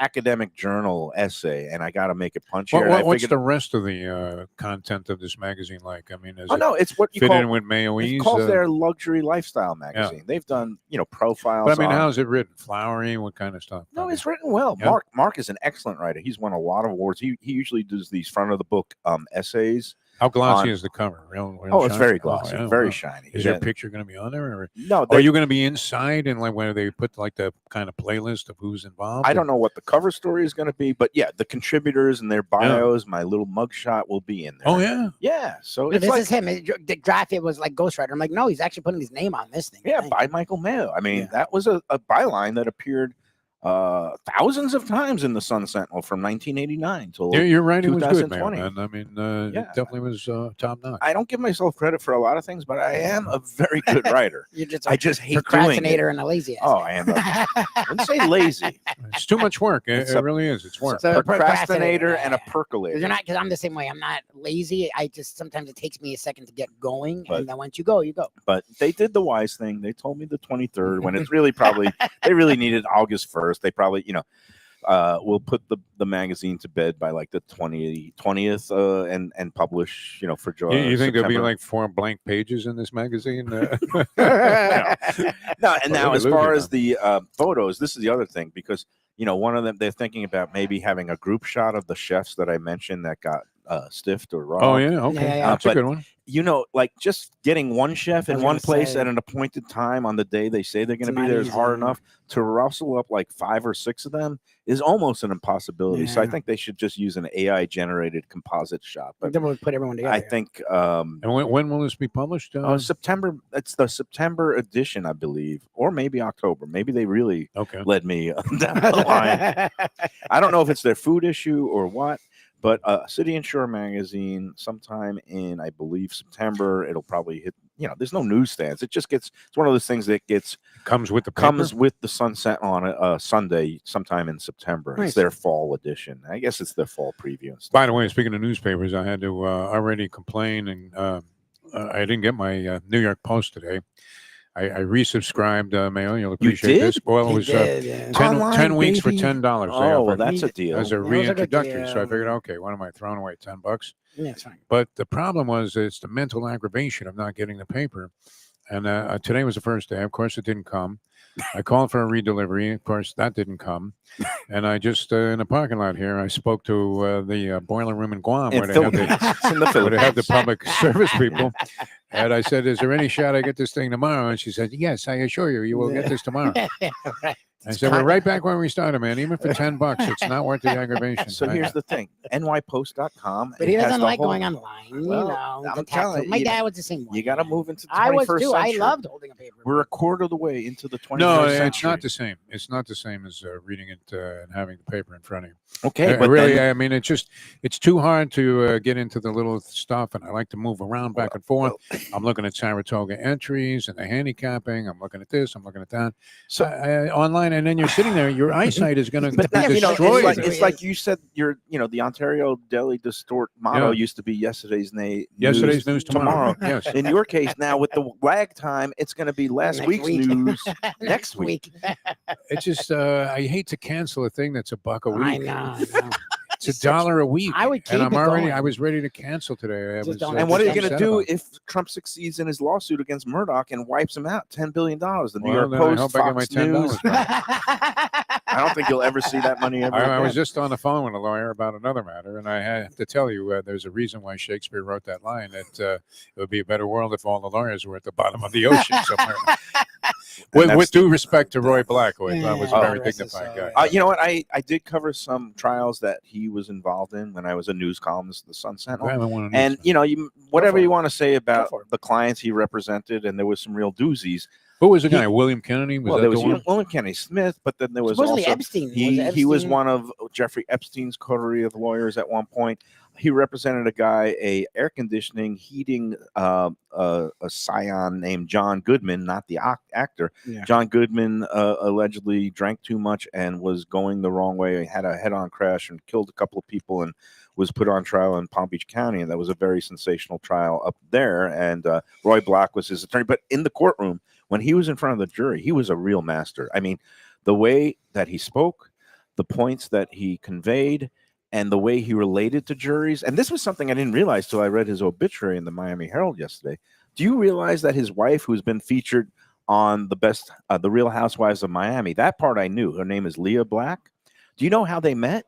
academic journal essay, and I got to make it punchy. What's the rest of the content of this magazine like? I mean, is it no, it's what you fit call in with Mayoese? It calls their luxury lifestyle magazine. They've done, profiles. But I mean, on- how's it written? Flowery? What kind of stuff? No, it's written well. Yeah. Mark is an excellent writer. He's won a lot of awards. He usually does these front of the book essays. How glossy on- is the cover? Real Oh, it's shiny? very glossy, yeah, very wow. shiny. Is Yeah. your picture going to be on there? Or No, are you going to be inside and like where they put like the kind of playlist of who's involved? I don't know what the cover story is going to be, but yeah, the contributors and their bios, my little mugshot will be in there. Oh yeah. Yeah. So But it's this like, is him. The draft it was like Ghostwriter. I'm like, no, he's actually putting his name on this thing. yeah, Thank by Michael Mayo. I mean, Yeah. that was a byline that appeared thousands of times in the Sun Sentinel from 1989 till Your writing was good, man. 2020. And I mean, Yeah. it definitely was top notch. I don't give myself credit for a lot of things, but I am a very good writer. You're just I a just hate doing it. procrastinator and a lazy ass. Oh, I am. I wouldn't say lazy. It's too much work. It's It a- really is. It's work. So- a Procrastinator and a yeah. percolator. You're not, because I'm the same way. I'm not lazy. I just sometimes it takes me a second to get going, But- and then once you go, you go. But they did the wise thing. They told me the 23rd when it's really probably they really needed August 1st. They probably will put the magazine to bed by like the 20th and publish for July. You think there'll be September. like 4 blank pages in this magazine? No, and Well, now as Wicked far Lubie as the photos, this is the other thing because one of them they're thinking about maybe having a group shot of the chefs that I mentioned that got stiffed or raw. Oh yeah, okay, Yeah. that's a But- good one. Like just getting one chef I in was one gonna place say- at an appointed time on the day they say they're going to It's be not there is hard easy. enough. To rustle up like 5 or 6 of them is almost an impossibility. So I Yeah. think they should just use an AI generated composite shot. But Then we'll put everyone together. I think And when will this be published? September. It's the September edition, I believe, or maybe October. Maybe they really Okay. led me down the line. I don't know if it's their food issue or what. But City and Shore magazine, sometime in, I believe, September, it'll probably hit. There's no newsstands. It's one of those things that Comes with the paper? comes with the Sun Sentinel on a Sunday, sometime in September. Nice. It's their fall edition. I guess it's their fall preview. And stuff. By the way, speaking of newspapers, I had to already complain, and I didn't get my New York Post today. I resubscribed, Mayo. You'll appreciate did? this. Well, it He was did, yeah. 10 Online, weeks for baby. $10. Oh, well, that's a deal. as a That was a good reintroductory. So I deal. figured, okay, what am I throwing away? $10. Yeah, it's fine. But the problem was it's the mental aggravation of not getting the paper. And today was the first day. Of course, it didn't come. I called for a redelivery. Of course, that didn't come. And I just, in the parking lot here, I spoke to the boiler room in Guam In where they have the Philippines. It's in the where they have the Philippines. public service people. And I said, "Is there any shot I get this thing tomorrow?" And she said, "Yes, I assure you, you will get this tomorrow." Right. I said, "We're right back where we started, man. Even for $10, it's not worth the aggravation." So here's the thing: nypost.com. But he it has doesn't the like whole- going online. Well, you know, I'm the telling tax- my you, dad was the same way. You got to move into the 21st I was too. century. I loved holding a paper. We're a quarter of the way into the 21st No, century. it's not the same. It's not the same as reading it and having the paper in front of you. Okay, But but really, then- I mean, it's too hard to get into the little stuff, and I like to move around back and forth. I'm looking at Saratoga entries and the handicapping. I'm looking at this. I'm looking at that. So- Online, and then you're sitting there. Your eyesight is going to But be that, destroyed. it's like you said. The Ontario Deli Distort motto used to be yesterday's Yesterday's news tomorrow. Yes. In your case, now with the lag time, it's going to be last Next week's week. news next week. It's just I hate to cancel a thing that's $1 a I week. know. I know. It's $1 a week. I would keep and I'm it already. going. I was ready to cancel today. I Just was, don't And what are you just going to upset do about it. if Trump succeeds in his lawsuit against Murdoch and wipes him out? $10 billion. The New Well, York then I Post, hope I get my Fox $10 News. back. I don't think you'll ever see that money ever I was again. just on the phone with a lawyer about another matter, and I have to tell you, there's a reason why Shakespeare wrote that line that it would be a better world if all the lawyers were at the bottom of the ocean somewhere. With due respect to Roy Black, who I thought was a Yeah, very rest his dignified soul, guy. You know what? I did cover some trials that he was involved in when I was a news columnist at the Sun Sentinel. I haven't wanted to And know. whatever for you it. want to say about for it. the clients he represented, and there was some real doozies. Who was the guy? William Kennedy? Was Well, that there the was one? William Kennedy Smith, but then there was Supposedly also Epstein. he was Epstein- one of Jeffrey Epstein's coterie of lawyers at one point. He represented a guy, a air conditioning heating a scion named John Goodman, not the actor. Yeah. John Goodman allegedly drank too much and was going the wrong way. He had a head-on crash and killed a couple of people and was put on trial in Palm Beach County. And that was a very sensational trial up there. And Roy Black was his attorney. But in the courtroom, when he was in front of the jury, he was a real master. I mean, the way that he spoke, the points that he conveyed, and the way he related to juries. And this was something I didn't realize till I read his obituary in the Miami Herald yesterday. Do you realize that his wife, who's been featured on the Real Housewives of Miami, that part I knew. Her name is Leah Black. Do you know how they met?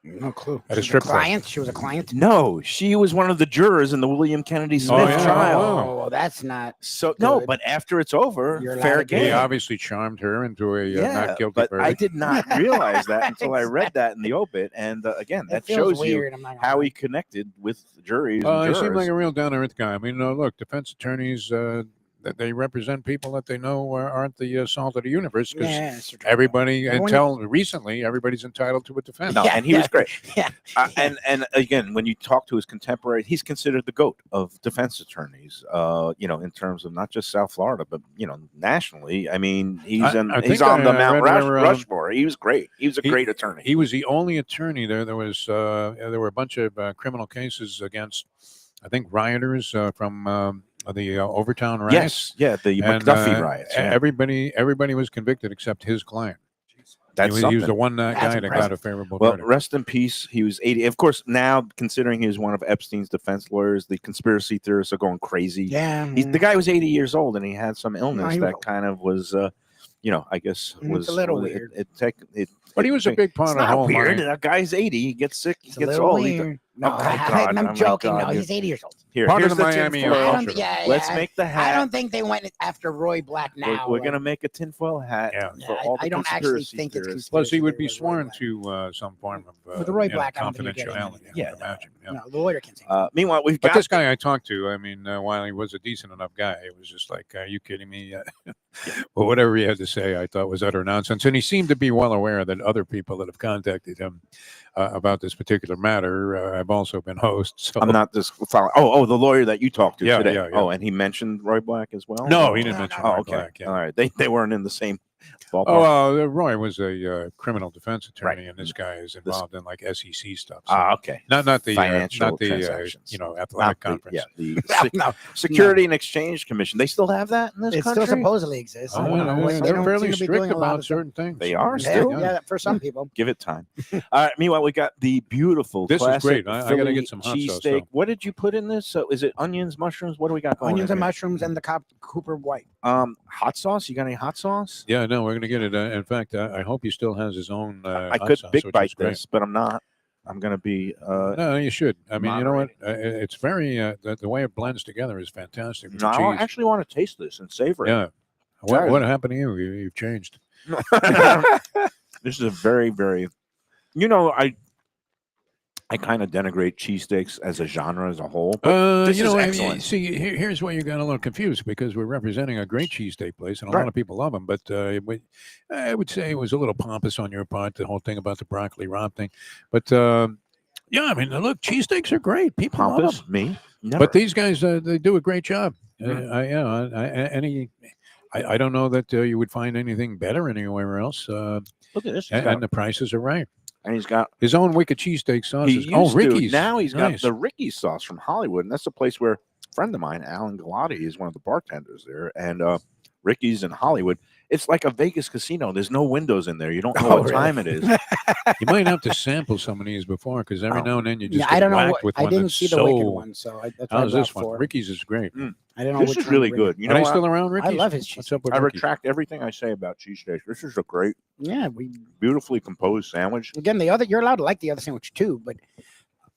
No clue. At a She was strip club. client. She was a client. No, she was one of the jurors in the William Kennedy Smith yeah. trial. Wow. Oh, that's not. So no, Good. but after it's over, You're allowed fair to do He game. obviously charmed her into a not guilty but verdict. I did not realize that until I read that in the obit. And again, that It feels shows you weird. I'm not gonna how lie. he connected with juries He and seemed like jurors. a real down-to-earth guy. I mean, look, defense attorneys, that they represent people that they know aren't the salt of the universe because Yeah, that's true. everybody, Everyone- until recently, everybody's entitled to a defense. No, Yeah, and he was great. Yeah. And again, when you talk to his contemporary, he's considered the GOAT of defense attorneys. In terms of not just South Florida, but nationally. I mean, he's I on think the I Mount read where, Rushmore. He was great. He was a great attorney. He was the only attorney there. There were a bunch of criminal cases against, I think, rioters from the Overtown riots. Yes, yeah, the And, McDuffie riots. Yeah. Everybody was convicted except his client. That's he was the something. one That's guy that got impressive. a favorable Well, verdict. rest in peace. He was 80. Of course, now considering he was one of Epstein's defense lawyers, the conspiracy theorists are going crazy. Yeah. The guy was 80 years old and he had some illness he that was. kind of was, I guess It's was a little it- weird. But he was a big part It's of the not whole weird. money. A guy's 80. He gets sick. He It's a gets little old. weird. No, Oh, my God. I'm Oh, my joking. God. No, he's 80 years old. Here, Part here's of the the Miami tinfoil. I culture. don't, yeah, Let's yeah, make the I hat. don't think they went after Roy Black now. We're gonna make a tinfoil hat Yeah. for all the I don't actually conspiracy think it's theorists. Plus, he would be With Roy sworn Black. to some form of With Roy Black, I don't think you're getting confidentiality. anything. I Yeah, would imagine. Yeah. No, the lawyer can say. Meanwhile, we've But got this guy I talked to, I mean, while he was a decent enough guy, it was just like, are you kidding me? Well, whatever he had to say, I thought was utter nonsense. And he seemed to be well aware that other people that have contacted him about this particular matter have also been hosts. So. I'm not just following. Oh, the lawyer that you talked to Yeah, today. yeah, yeah. Oh, and he mentioned Roy Black as well. No, he didn't No, mention no. Roy okay. Black. Yeah. All right. They weren't in the same ballpark. Oh, Roy was a criminal defense attorney, Right. and this guy is involved in like SEC stuff. So Okay. not the Financial not the transactions. athletic Not the- conference. yeah, the No, Security and Exchange Commission. They still have that in this it country. still supposedly exists. Oh, I don't know. yeah, They they're don't fairly seem to be strict doing a lot about of stuff. certain things. They are Yeah, still. yeah, for some people. Give it time. All right. Meanwhile, we got the beautiful. This is classic great. I gotta Philly get some hot sauce, cheesesteak. though. What did you put in this? So is it onions, mushrooms? What do we got going? Onions in and here? mushrooms and the Cooper White. Hot sauce. You got any hot sauce? Yeah, no, we're gonna get it. In fact, I hope he still has his own. I hot could sauce, big which bite is great. this, but I'm not. I'm gonna be. No, you should. I mean, you know what? moderating. It's very the way it blends together is fantastic. With No, the I cheese. actually want to taste this and savor it. Yeah. What happened to you? You've changed. This is a very, very. You know, I kind of denigrate cheesesteaks as a genre as a whole. But this you is know, excellent. see, here's where you got a little confused because we're representing a great cheesesteak place, and a lot of people love them. But I would say it was a little pompous on your part, the whole thing about the broccoli rabe thing. But yeah, I mean, look, cheesesteaks are great. People love Pompous, them. me, never. But these guys, they do a great job. Mhm. I don't know that you would find anything better anywhere else. Look at this. And the prices are right. And he's got His own Wicked Cheesesteak sauces. he Oh, used to. Ricky's. Now he's Nice. got the Ricky's sauce from Hollywood, and that's a place where a friend of mine, Alan Galati, is one of the bartenders there. And Ricky's in Hollywood. It's like a Vegas casino. There's no windows in there. You don't know what time it is. You might have to sample some of these before, because every now and then you just Yeah, get I don't know. whacked with I one didn't that's see the so. Wicked one, so that's why I How's brought this one? four. Ricky's is great. I don't know. This which is one really Ricky- good. You Are know they what? still around, Ricky's? love his cheese. What's up with I Ricky's? retract everything I say about cheesesteaks. This is a great, Yeah, we beautifully composed sandwich. again the other. You're allowed to like the other sandwich too, but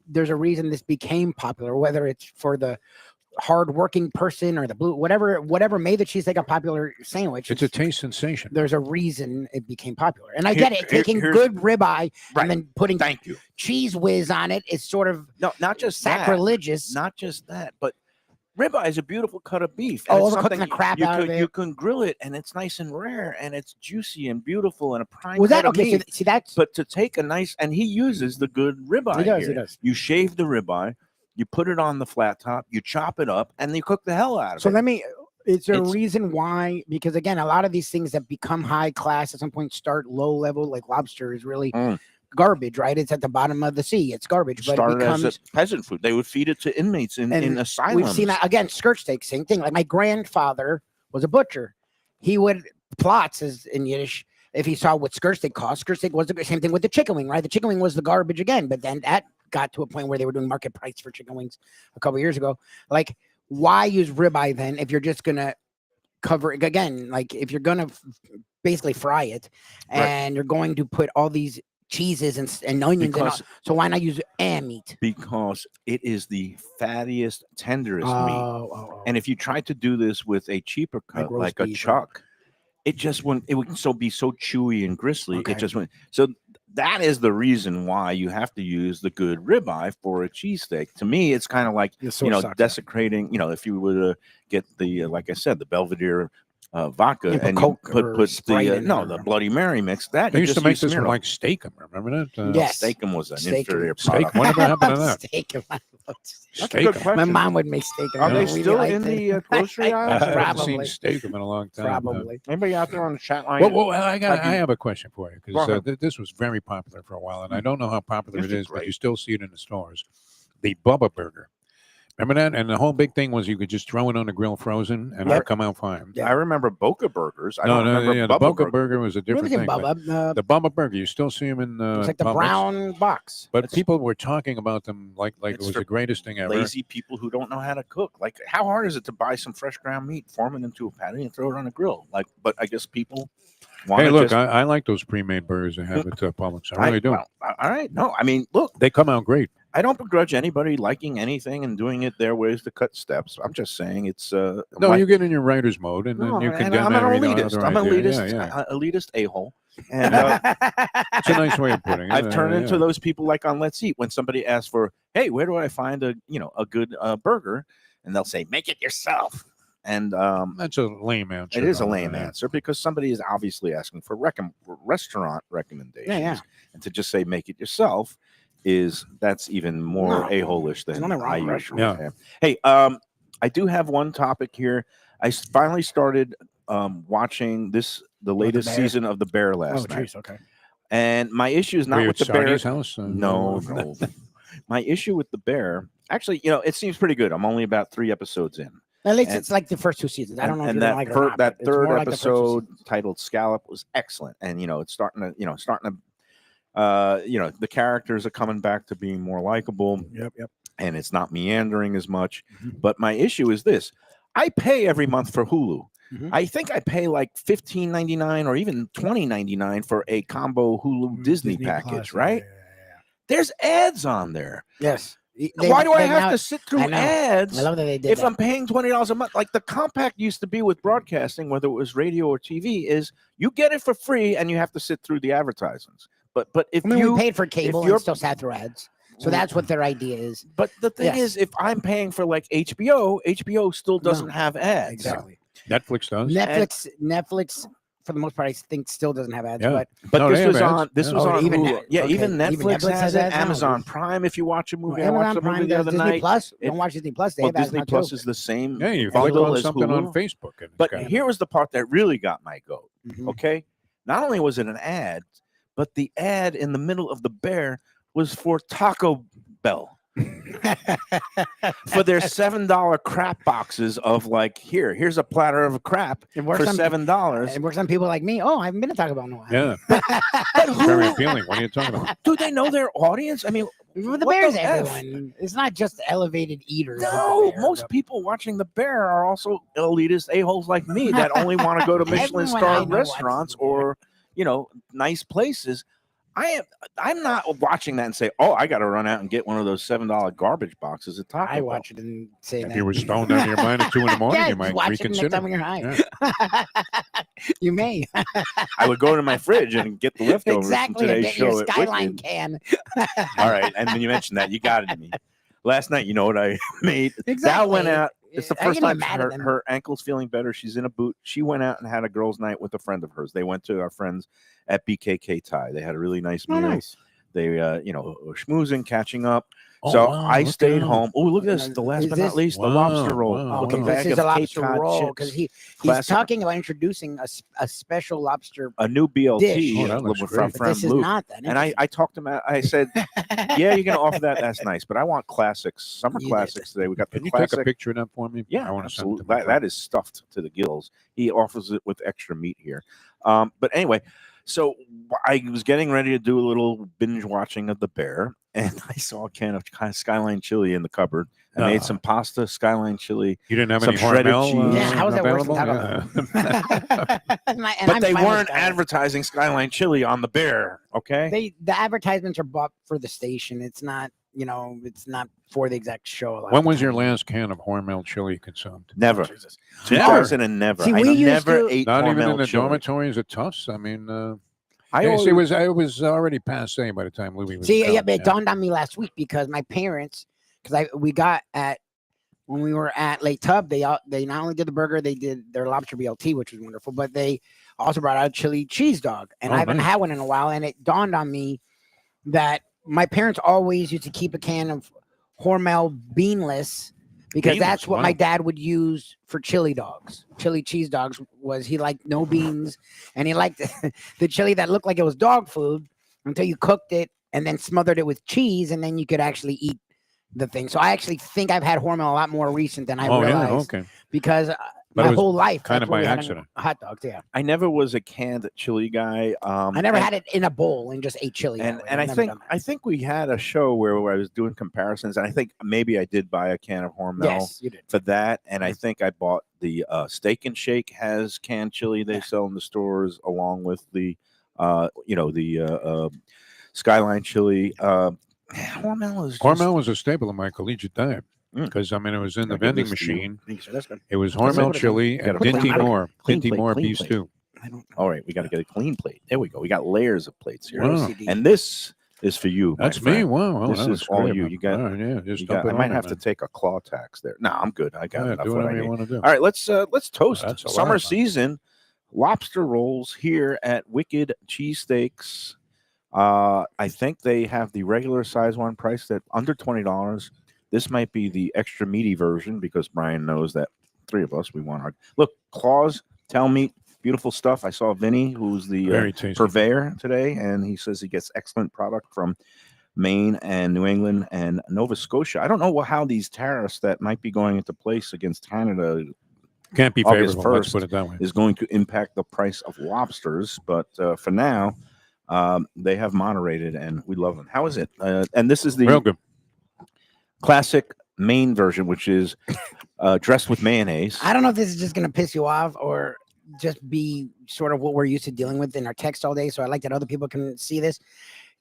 there's a reason this became popular. Whether it's for the hard-working person or the blue, whatever made the cheesesteak a popular sandwich. It's a taste sensation. There's a reason it became popular, and I Here- get it. here- Taking here's- good ribeye Right. and then putting Thank you. cheese whiz on it is sort of No, not just that. sacrilegious. Not just that, but ribeye is a beautiful cut of beef. Oh, it's overcooking something the crap you out of could, it. You can grill it, and it's nice and rare, and it's juicy and beautiful, and a prime Was cut that of okay? meat. See that's But to take a nice, and he uses the good ribeye. he does. here. He does. You shave the ribeye, you put it on the flat top, you chop it up, and you cook the hell out of So it. let me. Is there a It's- reason why? Because again, a lot of these things that become high class at some point start low level. Like lobster is really Mm. garbage, right? It's at the bottom of the sea. It's garbage, but it Started becomes. as a peasant food. They would feed it to inmates in And asylums. We've seen that again. Skirt steak, same thing. Like my grandfather was a butcher. He would plots as in Yiddish. If he saw what skirt steak cost, skirt steak was the same thing with the chicken wing, right? The chicken wing was the garbage again, but then that got to a point where they were doing market price for chicken wings a couple years ago. Like, why use ribeye then if you're just gonna cover it again? Like, if you're gonna basically fry it Right. and you're going to put all these cheeses and onions and all, because, so why not use meat? because it is the fattiest, tenderest meat. Oh. And if you try to do this with a cheaper cut, roast like a beef, right? chuck, it just wouldn't. It would so be so chewy and gristly. Okay. It just went. So that is the reason why you have to use the good ribeye for a cheesesteak. To me, it's kind of like desecrating. If you were to get the like I said, the Belvedere vodka Yeah, put and you Coke put or the Sprite in no it the or- Bloody Mary mix that They you used to just make use this from Smirnoff. like Steakum. Remember that? Yes. Steakum was an Steakum. inferior Steak. product. Whatever happened to that? Steak. That's a good Steakum. question. My mom would make steak. Are they We still liked in it. the grocery I aisles? haven't seen Probably. Steakum in a long time. Probably. Anybody out there on the chat line? Well, I Have you- have a question for you Go because ahead. this was very popular for a while, and I don't know how popular This it is is, but great. you still see it in the stores. The Bubba Burger. Remember that? And the whole big thing was you could just throw it on the grill frozen, and it Yep. would come out fine. I remember Boca Burgers. I No, don't remember the Bubba Boca Burger. Burger was a What different was it, thing. but Bubba? The Bubba Burger, you still see them in It's like the Publix, brown box. But It's- people were talking about them like it It's was for the greatest thing ever. Lazy people who don't know how to cook. Like, how hard is it to buy some fresh ground meat, form it into a patty, and throw it on a grill? Like, but I guess people want Hey, to look, just. I like those pre-made burgers they have at Publix. I really do. well, all right. No, I mean, look, They come out great. I don't begrudge anybody liking anything and doing it their ways to cut steps. I'm just saying it's No, my- you get in your writer's mode, and no, then you and condemn I'm an every elitist. other I'm an idea. elitist, Yeah, yeah. elitist a-hole. And It's a nice way of putting it. I've turned Yeah. into those people like on Let's Eat when somebody asks for, hey, where do I find a good burger? And they'll say, make it yourself. And That's a lame answer. it is a though, lame yeah. answer because somebody is obviously asking for restaurant recommendations. Yeah. And to just say make it yourself that's even more No. a-holish There's than nothing wrong I with usually restaurants. am. Hey, I do have one topic here. I finally started watching the latest Bear? season of The Bear Oh, last night. jeez. Okay. And my issue is Were not you with at The Bear. Sardi's house? No. My issue with The Bear, actually, it seems pretty good. I'm only about 3 episodes in. At least And- it's like the first 2 seasons. I don't know if and you're that gonna like it or not, that but it's third more like the first 2 episode seasons. titled Scallop was excellent, and it's starting to the characters are coming back to being more likable, Yep. and it's not meandering as much. Mhm. But my issue is this: I pay every month for Hulu. Mhm. I think I pay like $15.99 or even $20.99 for a combo Hulu Disney package, Plus, right? yeah. There's ads on there. Yes. Why do I have to sit through I know. ads? I love that they did If that. I'm paying $20 a month, like the compact used to be with broadcasting, whether it was radio or TV, is you get it for free and you have to sit through the advertisements. But if I mean, you we paid for cable you're- and still sat through ads. So that's what their idea is. But the thing Yes. is, if I'm paying for like HBO still doesn't have ads. Exactly. Netflix does. Netflix, for the most part, I think still doesn't have ads. Yeah. But No, this they was have ads. on. This Yeah. was Oh, on. even Hulu. Net- Yeah, okay. even Even Netflix Netflix has has it. ads now. Amazon Prime. If you watch a movie, I Amazon watched a Prime movie the does other Disney night. Plus. It- Don't watch Disney Plus. They Well, have ads Disney now, Plus too. is the same Yeah, you bundle click on as something Hulu. on Facebook. And it's But got it. here was the part that really got my goat. Mhm. Okay, not only was it an ad, but the ad in the middle of the bear was for Taco Bell. For their $7 crap boxes of like, here's a platter of crap It for works on $7. It works on people like me. Oh, I haven't been to Taco Bell in a while. Yeah, But very who appealing. What are you talking about? do they know their audience? I mean, Well, the what Bear's the F? everyone. It's not just elevated eaters. of the No, Bear, most but- people watching the bear are also elitist a-holes like me that only want to go to Michelin Everyone I star know watches restaurants the Bear. or nice places. I'm not watching that and say, oh, I got to run out and get one of those $7 garbage boxes at Taco I Bell. watch it and say If that. you were stoned out of your mind at 2 in the morning, Yeah, you just might watch it next reconsider. time when you're high. You may. I would go to my fridge and get the leftovers Exactly. from And today's get your show. At Skyline Wicked. can. All right, and when you mentioned that, you got it to me. Last night, you know what I made? Val Exactly. went out. It's the I first get time mad at them. her ankle's feeling better. She's in a boot. She went out and had a girls' night with a friend of hers. They went to our friends at BKK Thai. They had a really nice Oh, meal. nice. They, were schmoozing, catching up. Oh, So wow, I look stayed out. home. Oh, look at this! The last Is but this- not least, the Wow, lobster roll. wow, Oh, Look, a wow. this bag is of a Cape lobster Cod roll because chips. he's Classic. talking about introducing a special lobster. A new BLT Dish. Oh, that looks with great. our But friend this is Luke. not that. And I talked him out. I said, yeah, you're going to offer that. That's nice. But I want classics, summer You did. classics today. We got the Can you classic. take a picture of that for me? Yeah, I want to send it absolutely. to my That is stuffed to the gills. He offers it with extra meat here. But anyway, so I was getting ready to do a little binge watching of the bear, and I saw a can of Skyline chili in the cupboard. I made some pasta, Skyline chili. You didn't have some any shredded Hormel, cheese. Yeah, how is that worse than available? Taco Yeah. But they weren't advertising Skyline chili on the bear, okay? The advertisements are bought for the station. It's not, it's not for the exact show. a lot When of the was your time. last can of Hormel chili consumed? Never. Jesus. 2000 and never. See, I we used never to- ate Not even Hormel in the chili. dormitories at Tufts. I mean, I yeah, see, always- it was already passe by the time Lubie was. See, in yeah, college, but it dawned on me last week because my parents, we got at when we were at Lake Tub, they not only did the burger, they did their lobster BLT, which was wonderful, but they also brought out a chili cheese dog, and Oh, I haven't nice. had one in a while, and it dawned on me that my parents always used to keep a can of Hormel beanless because that's Beanless, what wow. my dad would use for chili dogs. Chili cheese dogs was he liked no beans, and he liked the chili that looked like it was dog food until you cooked it and then smothered it with cheese, and then you could actually eat the thing. So I actually think I've had Hormel a lot more recent than I Oh yeah, realized okay. because But my it was whole life kind that's of what by we had in accident. hot dogs. Yeah, I never was a canned chili guy. I never had it in a bowl and just ate chili. that And way. and I've I never think done that. I think we had a show where I was doing comparisons, and I think maybe I did buy a can of Hormel Yes, you did. for that, and I think I bought the Steak and Shake has canned chili they sell in the stores along with the Skyline chili. Hormel Was a staple of my collegiate diet because I mean it was in the Gotta give vending this to you. machine. Thanks, sir. That's good. It was That's Hormel good. chili Gotta and put it Dinty on a Moore, clean Dinty plate, Moore clean beef plate. stew. All right, we got to get a clean plate. There we go. We got layers of plates here, Wow. and this is for you. That's my me. friend. Wow, wow, This that is looks all great, you. man. You got- All right, yeah, just You dump got- it I might on have there, to man. take a claw tax there. No, I'm good. I got Yeah, enough do what I whatever you need. want to do. All right, let's toast That's a lot, summer man. season lobster rolls here at Wicked Cheesesteaks. I think they have the regular size one priced at under $20. This might be the extra meaty version because Brian knows that three of us we want our look claws, tail meat, beautiful stuff. I saw Vinny, who's the Very tasty. purveyor today, and he says he gets excellent product from Maine and New England and Nova Scotia. I don't know how these tariffs that might be going into place against Canada Can't be August favorable. Let's 1st put it that way. is going to impact the price of lobsters. But for now, they have moderated, and we love them. How is it? And this is the Real good. classic Maine version, which is dressed with mayonnaise. I don't know if this is just going to piss you off or just be sort of what we're used to dealing with in our text all day. So I like that other people can see this.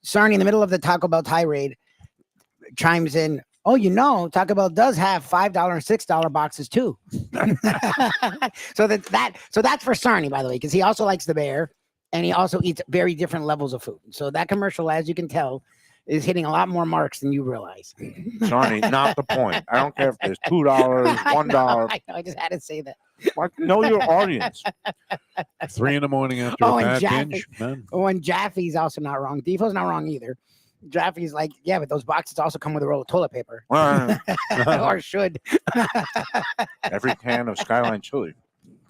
Sarnie, in the middle of the Taco Bell tirade, chimes in, oh, Taco Bell does have $5 and $6 boxes too. So that's for Sarnie, by the way, because he also likes the bear and he also eats very different levels of food. So that commercial, as you can tell, is hitting a lot more marks than you realize. Sarnie, not the point. I don't care if there's $2, $1. I know, I just had to say that. Like, know your audience. 3 a.m. after Oh, a and bad Jaffe. binge, man. Oh, and Jaffe's also not wrong. Defoe's not wrong either. Jaffe's like, yeah, but those boxes also come with a roll of toilet paper. Or should. Every can of Skyline chili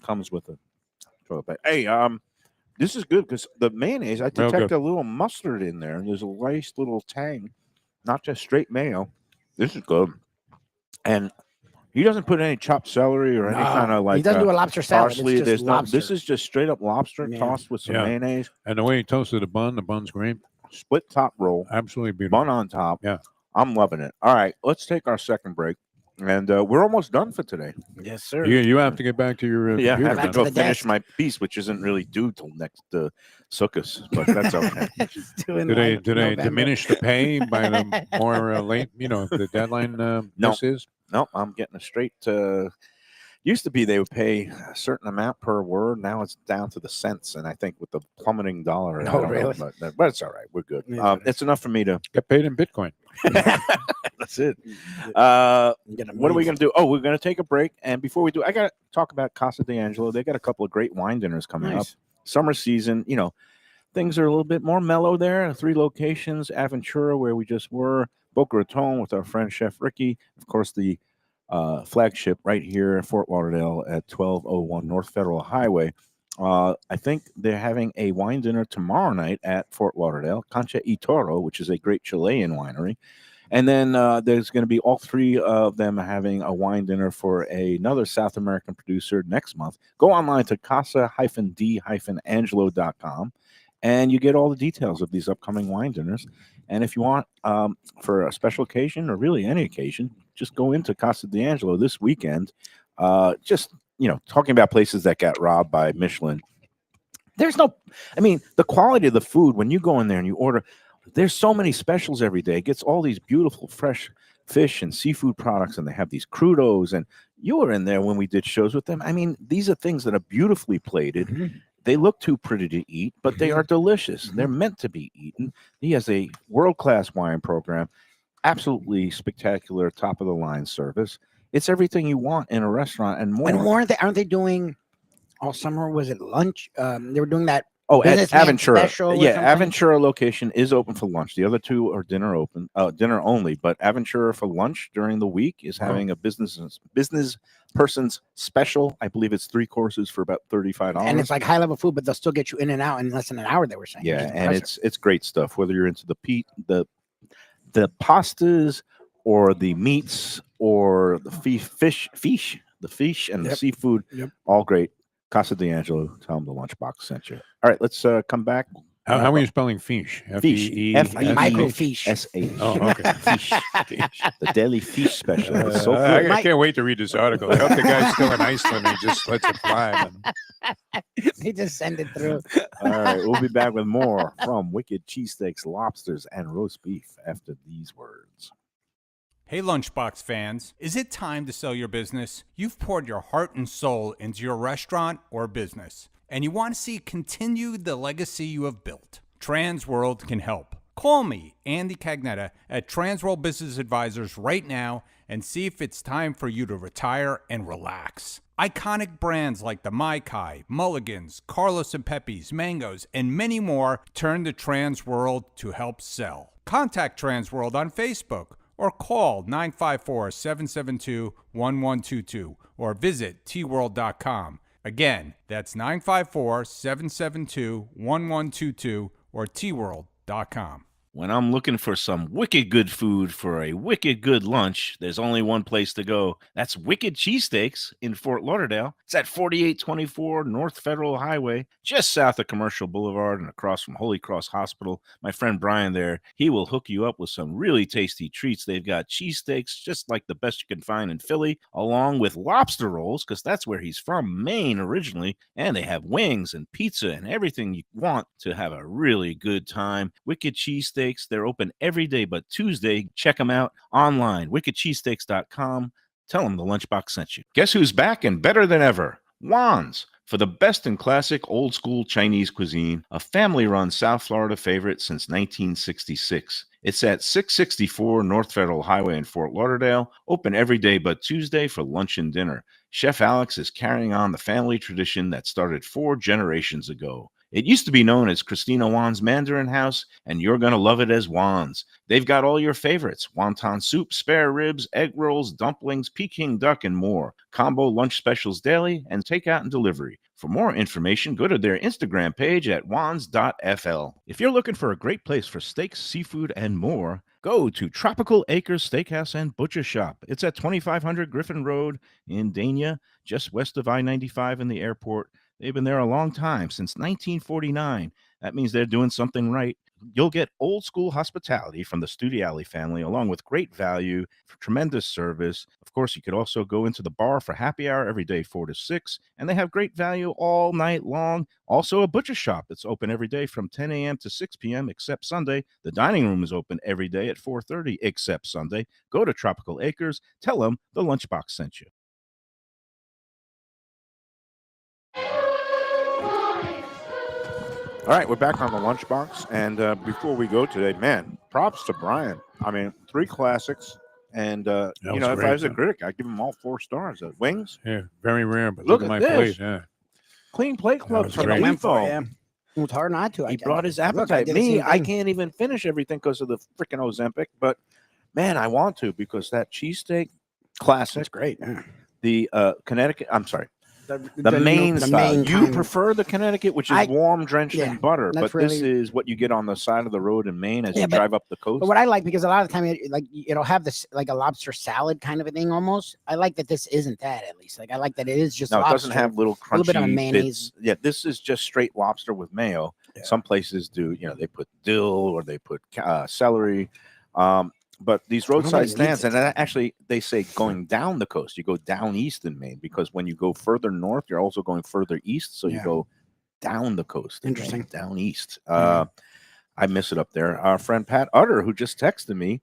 comes with a toilet paper. Hey, this is good because the mayonnaise, I Real detect good. a little mustard in there. There's a nice little tang, not just straight mayo. This is good. And he doesn't put any chopped celery or any kind of like he doesn't do a lobster salad. parsley. It's There's just no. lobster. This is just straight up lobster Yeah. tossed with some Yeah. mayonnaise. And the way he toasted the bun's great. Split top roll, Absolutely beautiful. bun on top. Yeah. I'm loving it. All right, let's take our second break, and we're almost done for today. Yes, sir. You have to get back to your Yeah, I computer have to back now. to go the finish desk. my piece, which isn't really due till next Sukkot, but that's okay. Doing Do they like do they November. diminish the pay by the more late? The deadline. No. This is. Nope, I'm getting a straight. Used to be they would pay a certain amount per word. Now it's down to the cents, and I think with the plummeting dollar, I Oh, don't know, really? but it's all right. We're good. Yeah. It's enough for me to. Get paid in Bitcoin. That's it. What are we going to do? Oh, we're going to take a break, and before we do, I got to talk about Casa d'Angelo. They got a couple of great wine dinners coming up. Nice. Summer season, things are a little bit more mellow there. 3 locations: Aventura, where we just were; Boca Raton with our friend Chef Ricky, of course, the flagship right here in Fort Lauderdale at 1201 North Federal Highway. I think they're having a wine dinner tomorrow night at Fort Lauderdale, Concha y Toro, which is a great Chilean winery. And then there's going to be all 3 of them having a wine dinner for another South American producer next month. Go online to casa-d-angelo.com and you get all the details of these upcoming wine dinners. And if you want for a special occasion or really any occasion, just go into Casa d'Angelo this weekend. Talking about places that got robbed by Michelin. The quality of the food, when you go in there and you order, there's so many specials every day. It gets all these beautiful fresh fish and seafood products, and they have these crudos. And you were in there when we did shows with them. These are things that are beautifully plated. Mhm. They look too pretty to eat, but they are delicious. They're meant to be eaten. He has a world-class wine program, absolutely spectacular, top-of-the-line service. It's everything you want in a restaurant and more. And aren't they doing all summer? Was it lunch? They were doing that. Oh, at Businessman Aventura. special or Yeah, something? Aventura location is open for lunch. The other 2 are dinner only. But Aventura for lunch during the week is having a business person's special. I believe it's 3 courses for about $35. And it's like high level food, but they'll still get you in and out in less than an hour. They were saying. which Yeah, is and impressive. it's great stuff. Whether you're into the pastas or the meats or the fish, and the Yep. seafood, Yep. all great. Casa d'Angelo, tell them the lunchbox sent you. All right, let's come back. How are you spelling fish? Fish. Like microfiche. S-A. Oh, okay. Fish. The deli fish special. It's so I good. can't wait to read this article. I hope the guy's still in Iceland and he just lets it fly. They just send it through. All right, we'll be back with more from Wicked Cheesesteaks, Lobsters, and Roast Beef after these words. Hey Lunchbox fans, is it time to sell your business? You've poured your heart and soul into your restaurant or business, and you want to see continue the legacy you have built. Transworld can help. Call me, Andy Cagnetta, at Transworld Business Advisors right now and see if it's time for you to retire and relax. Iconic brands like the Mai Kai, Mulligan's, Carlos and Pepe's, Mangoes, and many more turn to Transworld to help sell. Contact Transworld on Facebook or call 954-772-1122 or visit tworld.com. Again, that's 954-772-1122 or tworld.com. When I'm looking for some wicked good food for a wicked good lunch, there's only one place to go. That's Wicked Cheesesteaks in Fort Lauderdale. It's at 4824 North Federal Highway, just south of Commercial Boulevard and across from Holy Cross Hospital. My friend Brian there, he will hook you up with some really tasty treats. They've got cheesesteaks, just like the best you can find in Philly, along with lobster rolls, because that's where he's from, Maine originally. And they have wings and pizza and everything you want to have a really good time. Wicked Cheesesteaks Cheesesteaks. They're open every day but Tuesday. Check them out online, wickedcheesesteaks.com. Tell them the Lunchbox sent you. Guess who's back and better than ever? Juan's. For the best in classic old school Chinese cuisine, a family run South Florida favorite since 1966. It's at 664 North Federal Highway in Fort Lauderdale, open every day but Tuesday for lunch and dinner. Chef Alex is carrying on the family tradition that started 4 generations ago. It used to be known as Christina Juan's Mandarin House, and you're going to love it as Juan's. They've got all your favorites: wonton soup, spare ribs, egg rolls, dumplings, Peking duck, and more. Combo lunch specials daily and takeout and delivery. For more information, go to their Instagram page at wans.fl. If you're looking for a great place for steaks, seafood, and more, go to Tropical Acres Steakhouse and Butcher Shop. It's at 2500 Griffin Road in Dania, just west of I-95 in the airport. They've been there a long time, since 1949. That means they're doing something right. You'll get old school hospitality from the Studiali family, along with great value, tremendous service. Of course, you could also go into the bar for happy hour every day, 4 to 6, and they have great value all night long. Also, a butcher shop that's open every day from 10 a.m. to 6 p.m. except Sunday. The dining room is open every day at 4:30 except Sunday. Go to Tropical Acres. Tell them the Lunchbox sent you. All right, we're back on the Lunchbox, and before we go today, man, props to Brian. I mean, 3 classics, and you know, if I was a critic, I'd give them all 4 stars. Wings, Yeah, very rare, but Look look at at my this. plate. Yeah. clean plate club was from great. Defo. Yeah. It was hard not to. He brought his Look, I appetite. did the Me, same I thing. can't even finish everything because of the freaking Ozempic, but man, I want to, because that cheesesteak classic, That's great. Yeah. the Connecticut, I'm sorry, the Maine style. You kind. prefer the Connecticut, which is warm, drenched yeah, in butter, that's but this really- is what you get on the side of the road in Maine as Yeah, you but- drive up the coast. But what I like, because a lot of the time, it'll have this like a lobster salad kind of a thing almost. I like that this isn't that, at least. Like I like that it is just No, it lobster. doesn't have little crunchy little bit of mayonnaise. bits. Yeah, this is just straight lobster with mayo. Yeah. Some places do, you know, they put dill or they put celery. But these roadside needs stands, it. and actually they say going down the coast, you go down east in Maine, because when you go further north, you're also going further east. So you Yeah. go down the coast. in Maine, Interesting. down east. Yeah. I miss it up there. Our friend Pat Utter, who just texted me,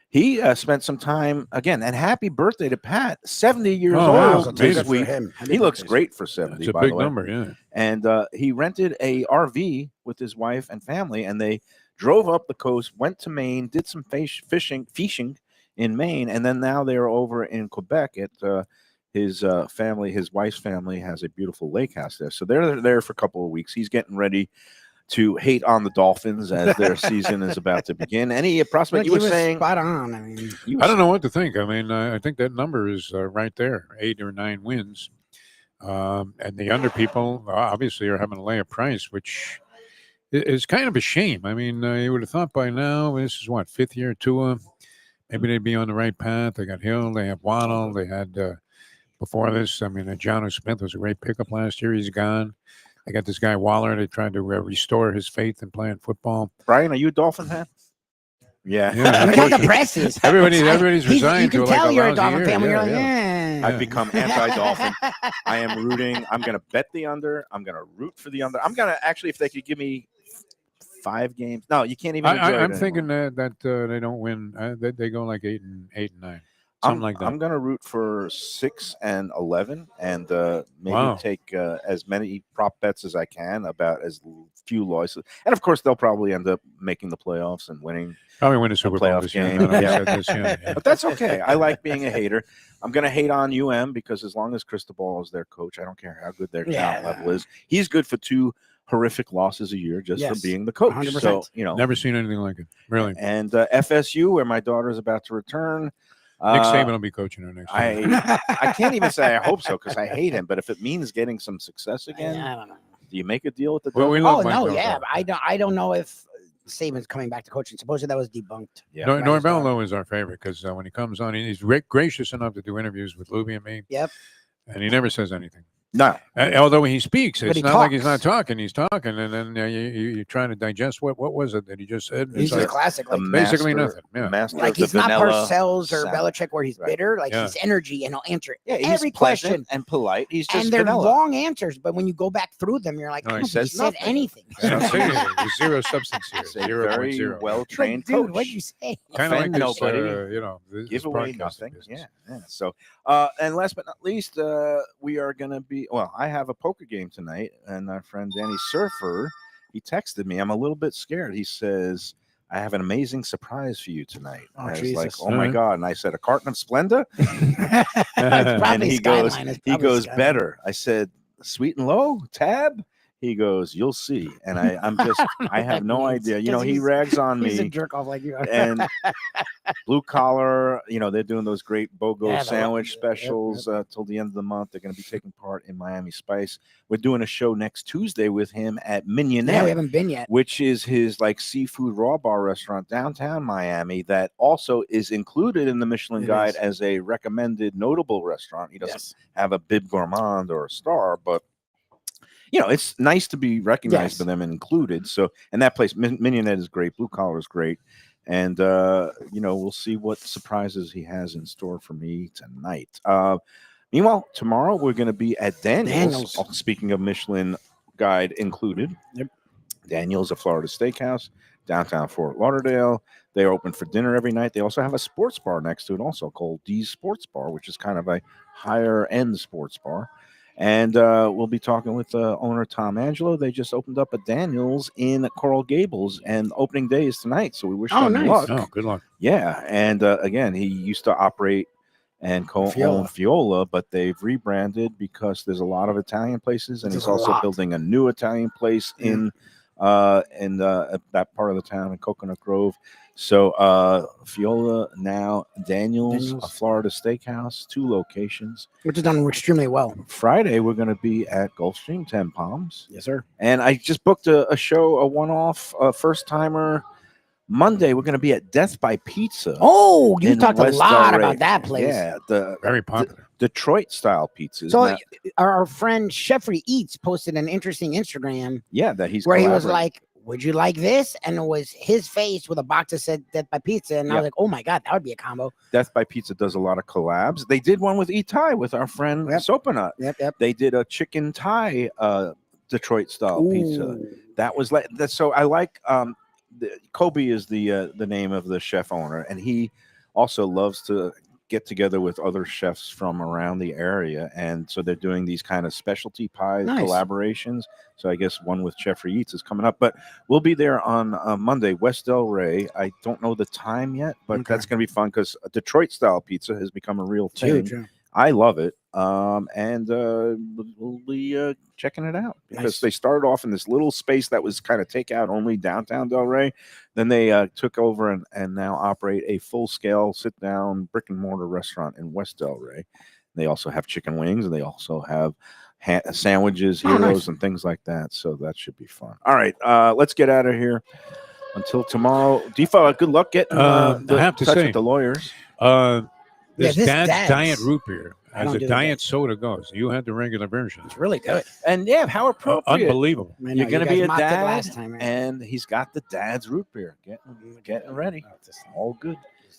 he spent some time again, and happy birthday to Pat, 70 years Oh, wow. old So this good for week. him. He looks great for 70. It's a by big the way. number, yeah. And he rented a RV with his wife and family, and they drove up the coast, went to Maine, did some fishing in Maine, and then now they are over in Quebec at his family. His wife's family has a beautiful lake house there, so they're there for a couple of weeks. He's getting ready to hate on the Dolphins as their season is about to begin. Any prospect? Look, You he were was saying spot on. I mean, I don't know what to think. I mean, I think that number is right there, 8 or 9 wins. And the under people obviously are having to lay a price, which is kind of a shame. I mean, you would have thought by now, this is what, 5th year Tua, maybe they'd be on the right path. They got Hill, they have Waddle, they had before this, I mean, Jonnu Smith was a great pickup last year. He's gone. They got this guy Waller. They tried to restore his faith in playing football. Brian, are you a Dolphin fan? Yeah. Yeah, look how the press is. Everybody's He's- resigned You can to like tell a you're a lousy Dolphin year. fan when Yeah, you're like, yeah. I've become anti-Dolphin. I am rooting. I'm going to bet the under. I'm going to root for the under. I'm going to actually, if they could give me 5 games. No, you can't even. enjoy it I'm anymore. thinking that they don't win. They go like 8 and 9, something like that. I'm going to root for 6 and 11, and maybe Wow. take as many prop bets as I can about as few losses. And of course, they'll probably end up making the playoffs and winning. Probably win a Super Bowl playoff this year. game. I know you Yeah. said this, yeah. But that's okay. I like being a hater. I'm going to hate on UM because as long as Cristobal is their coach, I don't care how good their talent level is. He's good for 2 horrific losses a year just for Yes, being the coach. 100%. So, you know. Never seen anything like it. Really. And FSU, where my daughter is about to return. Nick Saban will be coaching her next year. I can't even say I hope so because I hate him. But if it means getting some success again, I don't know. do you make a deal with the? Well, we Dolphins? love Oh Mike no, Norvell. yeah, but I don't know if Saban's coming back to coaching. Supposedly that was debunked. Yeah. Norvell, though, is our favorite because when he comes on, he's gracious enough to do interviews with Lubie and me. Yep. And he never says anything. No. Although he speaks, But it's he not like he's not talks. talking. He's talking, and then you're trying to digest what was it that he just said. He's It's just like classic. The Like, basically master- nothing, yeah. master like of the he's not vanilla Parcells or sound. Belichick where he's Right. bitter. Like Yeah. he's energy and he'll answer Yeah, he's every pleasant question. and polite. He's just And they're vanilla. long answers, but when you go back through them, you're like, No, I he don't think he says said nothing. anything. I don't say anything. There's zero substance here. He's a 0.0. very well-trained Like, dude, coach. what'd you say? Kind of like offend this, nobody, this Give away broadcasting nothing. business. Yeah. So, and last but not least, we are going to be. Well, I have a poker game tonight, and our friend Danny Surfer, he texted me. I'm a little bit scared. He says, "I have an amazing surprise for you tonight." Oh, I was like, Jesus. "Oh my Mhm. god!" And I said, "A carton of Splenda." It's And probably he goes, Skyline. It's he probably goes Skyline. better. I said, "Sweet and low tab." He goes, "You'll see." And I'm just, I have no means, idea. You know, 'cause he he's- rags on He's a me. jerk off like you are. And blue collar, they're doing those great BOGO Yeah, the- sandwich yep, specials till the end of the month. They're going to be taking part in Miami Spice. We're doing a show next Tuesday with him at yeah, we Mignonette, haven't been yet. which is his like seafood raw bar restaurant downtown Miami that also is included in the Michelin It Guide is. as a recommended notable restaurant. He doesn't Yes. have a bib gourmand or a star, but it's nice to be recognized Yes. by them and included. So, and that place, Mignonette, is great. Blue Collar is great. And, we'll see what surprises he has in store for me tonight. Meanwhile, tomorrow we're going to be at Daniel's. Daniel's. Speaking of Michelin Guide included. Yep. Daniel's, a Florida steakhouse, downtown Fort Lauderdale. They're open for dinner every night. They also have a sports bar next to it, also called D's Sports Bar, which is kind of a higher end sports bar. And we'll be talking with owner Tom Angelo. They just opened up a Daniel's in Coral Gables, and opening day is tonight. So we wish Oh, them nice. luck. Oh, good luck. Yeah, and again, he used to operate and co-own Fiola, but they've rebranded because there's a lot of Italian places, and There's he's a also lot. building a new Italian place in that part of the town in Coconut Grove. So Fiola, now Daniel's, a Florida steakhouse, 2 locations. Which is done extremely well. Friday, we're going to be at Gulfstream 10 Palms. Yes, sir. And I just booked a show, a one-off first-timer. Monday, we're going to be at Death by Pizza. Oh, you in talked a West lot Del Rey. about that place. Yeah, the Very popular. Detroit-style pizzas. So Now- our friend Jeffrey Eats posted an interesting Instagram yeah, that he's where he was collaborating. like, would you like this? And it was his face with a box that said Death by Pizza. And I Yeah. was like, oh my God, that would be a combo. Death by Pizza does a lot of collabs. They did one with Thai with our friend Yep. Sopanut. Yep. They did a chicken Thai Detroit-style pizza. Ooh. That was like that. So I like Kobe is the name of the chef owner, and he also loves to get together with other chefs from around the area, and so they're doing these kind of specialty pie Nice. collaborations. So I guess one with Jeffrey Eats is coming up, but we'll be there on Monday, West Del Rey. I don't know the time yet, but Okay. that's going to be fun because Detroit style pizza has become a real It's thing. huge. Yeah. I love it. And we'll be checking it out because Nice. they started off in this little space that was kind of takeout only downtown Del Rey. Then they took over and now operate a full scale sit down brick and mortar restaurant in West Del Rey. They also have chicken wings and they also have sandwiches, Oh, heroes, nice. and things like that. So that should be fun. All right, let's get out of here. Until tomorrow, Defo, good luck getting I have to touch say, with the lawyers. This this Dad's Dad's- Diet Root Beer, I as don't a do the diet Dad's. soda goes. You had the regular version. It's really good. And yeah, how appropriate. Unbelievable. I know, You're you going to guys be a mocked it dad, last time, right? and he's got the dad's root beer. Getting ready. It's all good.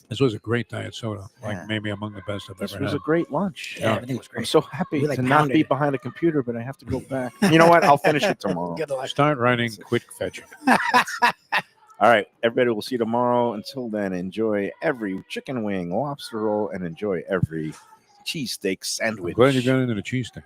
This was a great diet soda, like Yeah. maybe among the best I've This ever was had. a great lunch. Yeah, everything was I'm great. so happy We, like, to not pounded be it. behind a computer, but I have to go back. You know what? I'll finish it tomorrow. Good luck. Start writing, quit fetching. All right, everybody. We'll see you tomorrow. Until then, enjoy every chicken wing, lobster roll, and enjoy every cheesesteak I'm sandwich. glad you got into the cheesesteak.